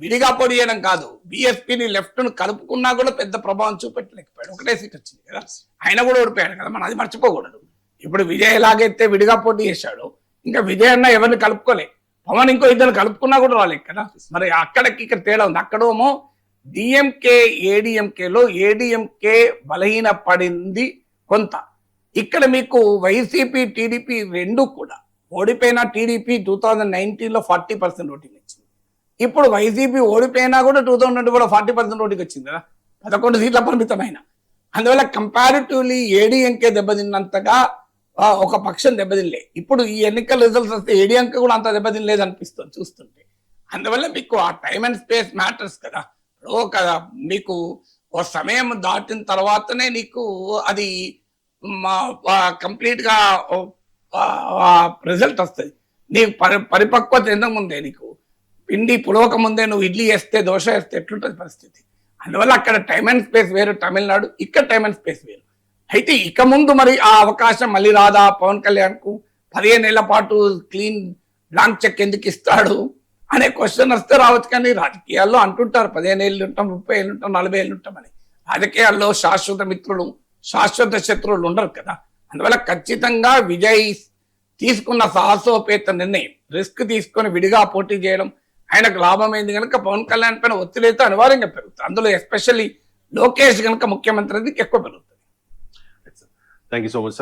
విడిగా పోటీ చేయడం కాదు, బీఎస్పీని లెఫ్ట్ ను కలుపుకున్నా కూడా పెద్ద ప్రభావం చూపెట్టలేకపోయాడు. ఒకటే సీట్ వచ్చింది కదా, ఆయన కూడా ఓడిపోయాడు కదా, మనం అది మర్చిపోకూడదు. ఇప్పుడు విజయ్ ఎలాగైతే విడిగా పోటీ చేశాడు, ఇంకా విజయ్ అన్న ఎవరిని కలుపుకోలే, పవన్ ఇంకో ఇద్దరు కలుపుకున్నా కూడా రాలేదు కదా. మరి అక్కడికి ఇక్కడ తేడా ఉంది. అక్కడేమో డిఎంకే ఏడిఎంకేలో ఏడిఎంకే బలహీన పడింది కొంత. ఇక్కడ మీకు వైసీపీ టీడీపీ రెండు కూడా ఓడిపోయినా, టీడీపీ 2019లో 40% ఓటింగ్ వచ్చింది. ఇప్పుడు వైసీపీ ఓడిపోయినా కూడా 2020 40% ఓటింగ్ వచ్చింది కదా, 11 సీట్ల పరిమితమైన. అందువల్ల కంపారిటివ్లీ ఏడీఎంకే దెబ్బతిన్నంతగా ఒక పక్షం దెబ్బతినలే. ఇప్పుడు ఈ ఎన్నికల రిజల్ట్స్ వస్తే ఏడీఎంకే కూడా అంత దెబ్బతినలేదు అనిపిస్తుంది చూస్తుంటే. అందువల్ల మీకు ఆ టైమ్ అండ్ స్పేస్ మ్యాటర్స్ కదా. కదా మీకు ఒక సమయం దాటిన తర్వాతనే నీకు అది కంప్లీట్ గా రిజల్ట్ వస్తుంది. నీకు పరిపక్వత ఎందుకు ముందే, నీకు పిండి పులవక ముందే నువ్వు ఇడ్లీ వేస్తే, దోశ వేస్తే ఎట్లుంటుంది పరిస్థితి. అందువల్ల అక్కడ టైమ్ అండ్ స్పేస్ వేరు తమిళనాడు, ఇక్కడ టైమ్ అండ్ స్పేస్ వేరు. అయితే ఇక ముందు మరి ఆ అవకాశం మళ్ళీ రాదా పవన్ కళ్యాణ్ కు? 15 ఏళ్ల పాటు క్లీన్ బ్లాంక్ చెక్ ఎందుకు ఇస్తాడు అనే క్వశ్చన్ వస్తే రావచ్చు. కానీ రాజకీయాల్లో అంటుంటారు 15 ఏళ్ళు ఉంటాం, 30 ఏళ్ళు ఉంటాం, 40 ఏళ్ళు ఉంటామని. రాజకీయాల్లో శాశ్వత మిత్రులు, శాశ్వత శత్రువులు ఉండరు కదా. అందువల్ల ఖచ్చితంగా విజయ్ తీసుకున్న సాహసోపేత నిర్ణయం, రిస్క్ తీసుకొని విడిగా పోటీ చేయడం ఆయనకు లాభమైంది కనుక పవన్ కళ్యాణ్ పైన ఒత్తిడి అయితే అనివార్యంగా పెరుగుతుంది. అందులో ఎస్పెషల్లీ లోకేష్ కనుక ముఖ్యమంత్రి ఎక్కువ పెరుగుతుంది. Thank you so much sir.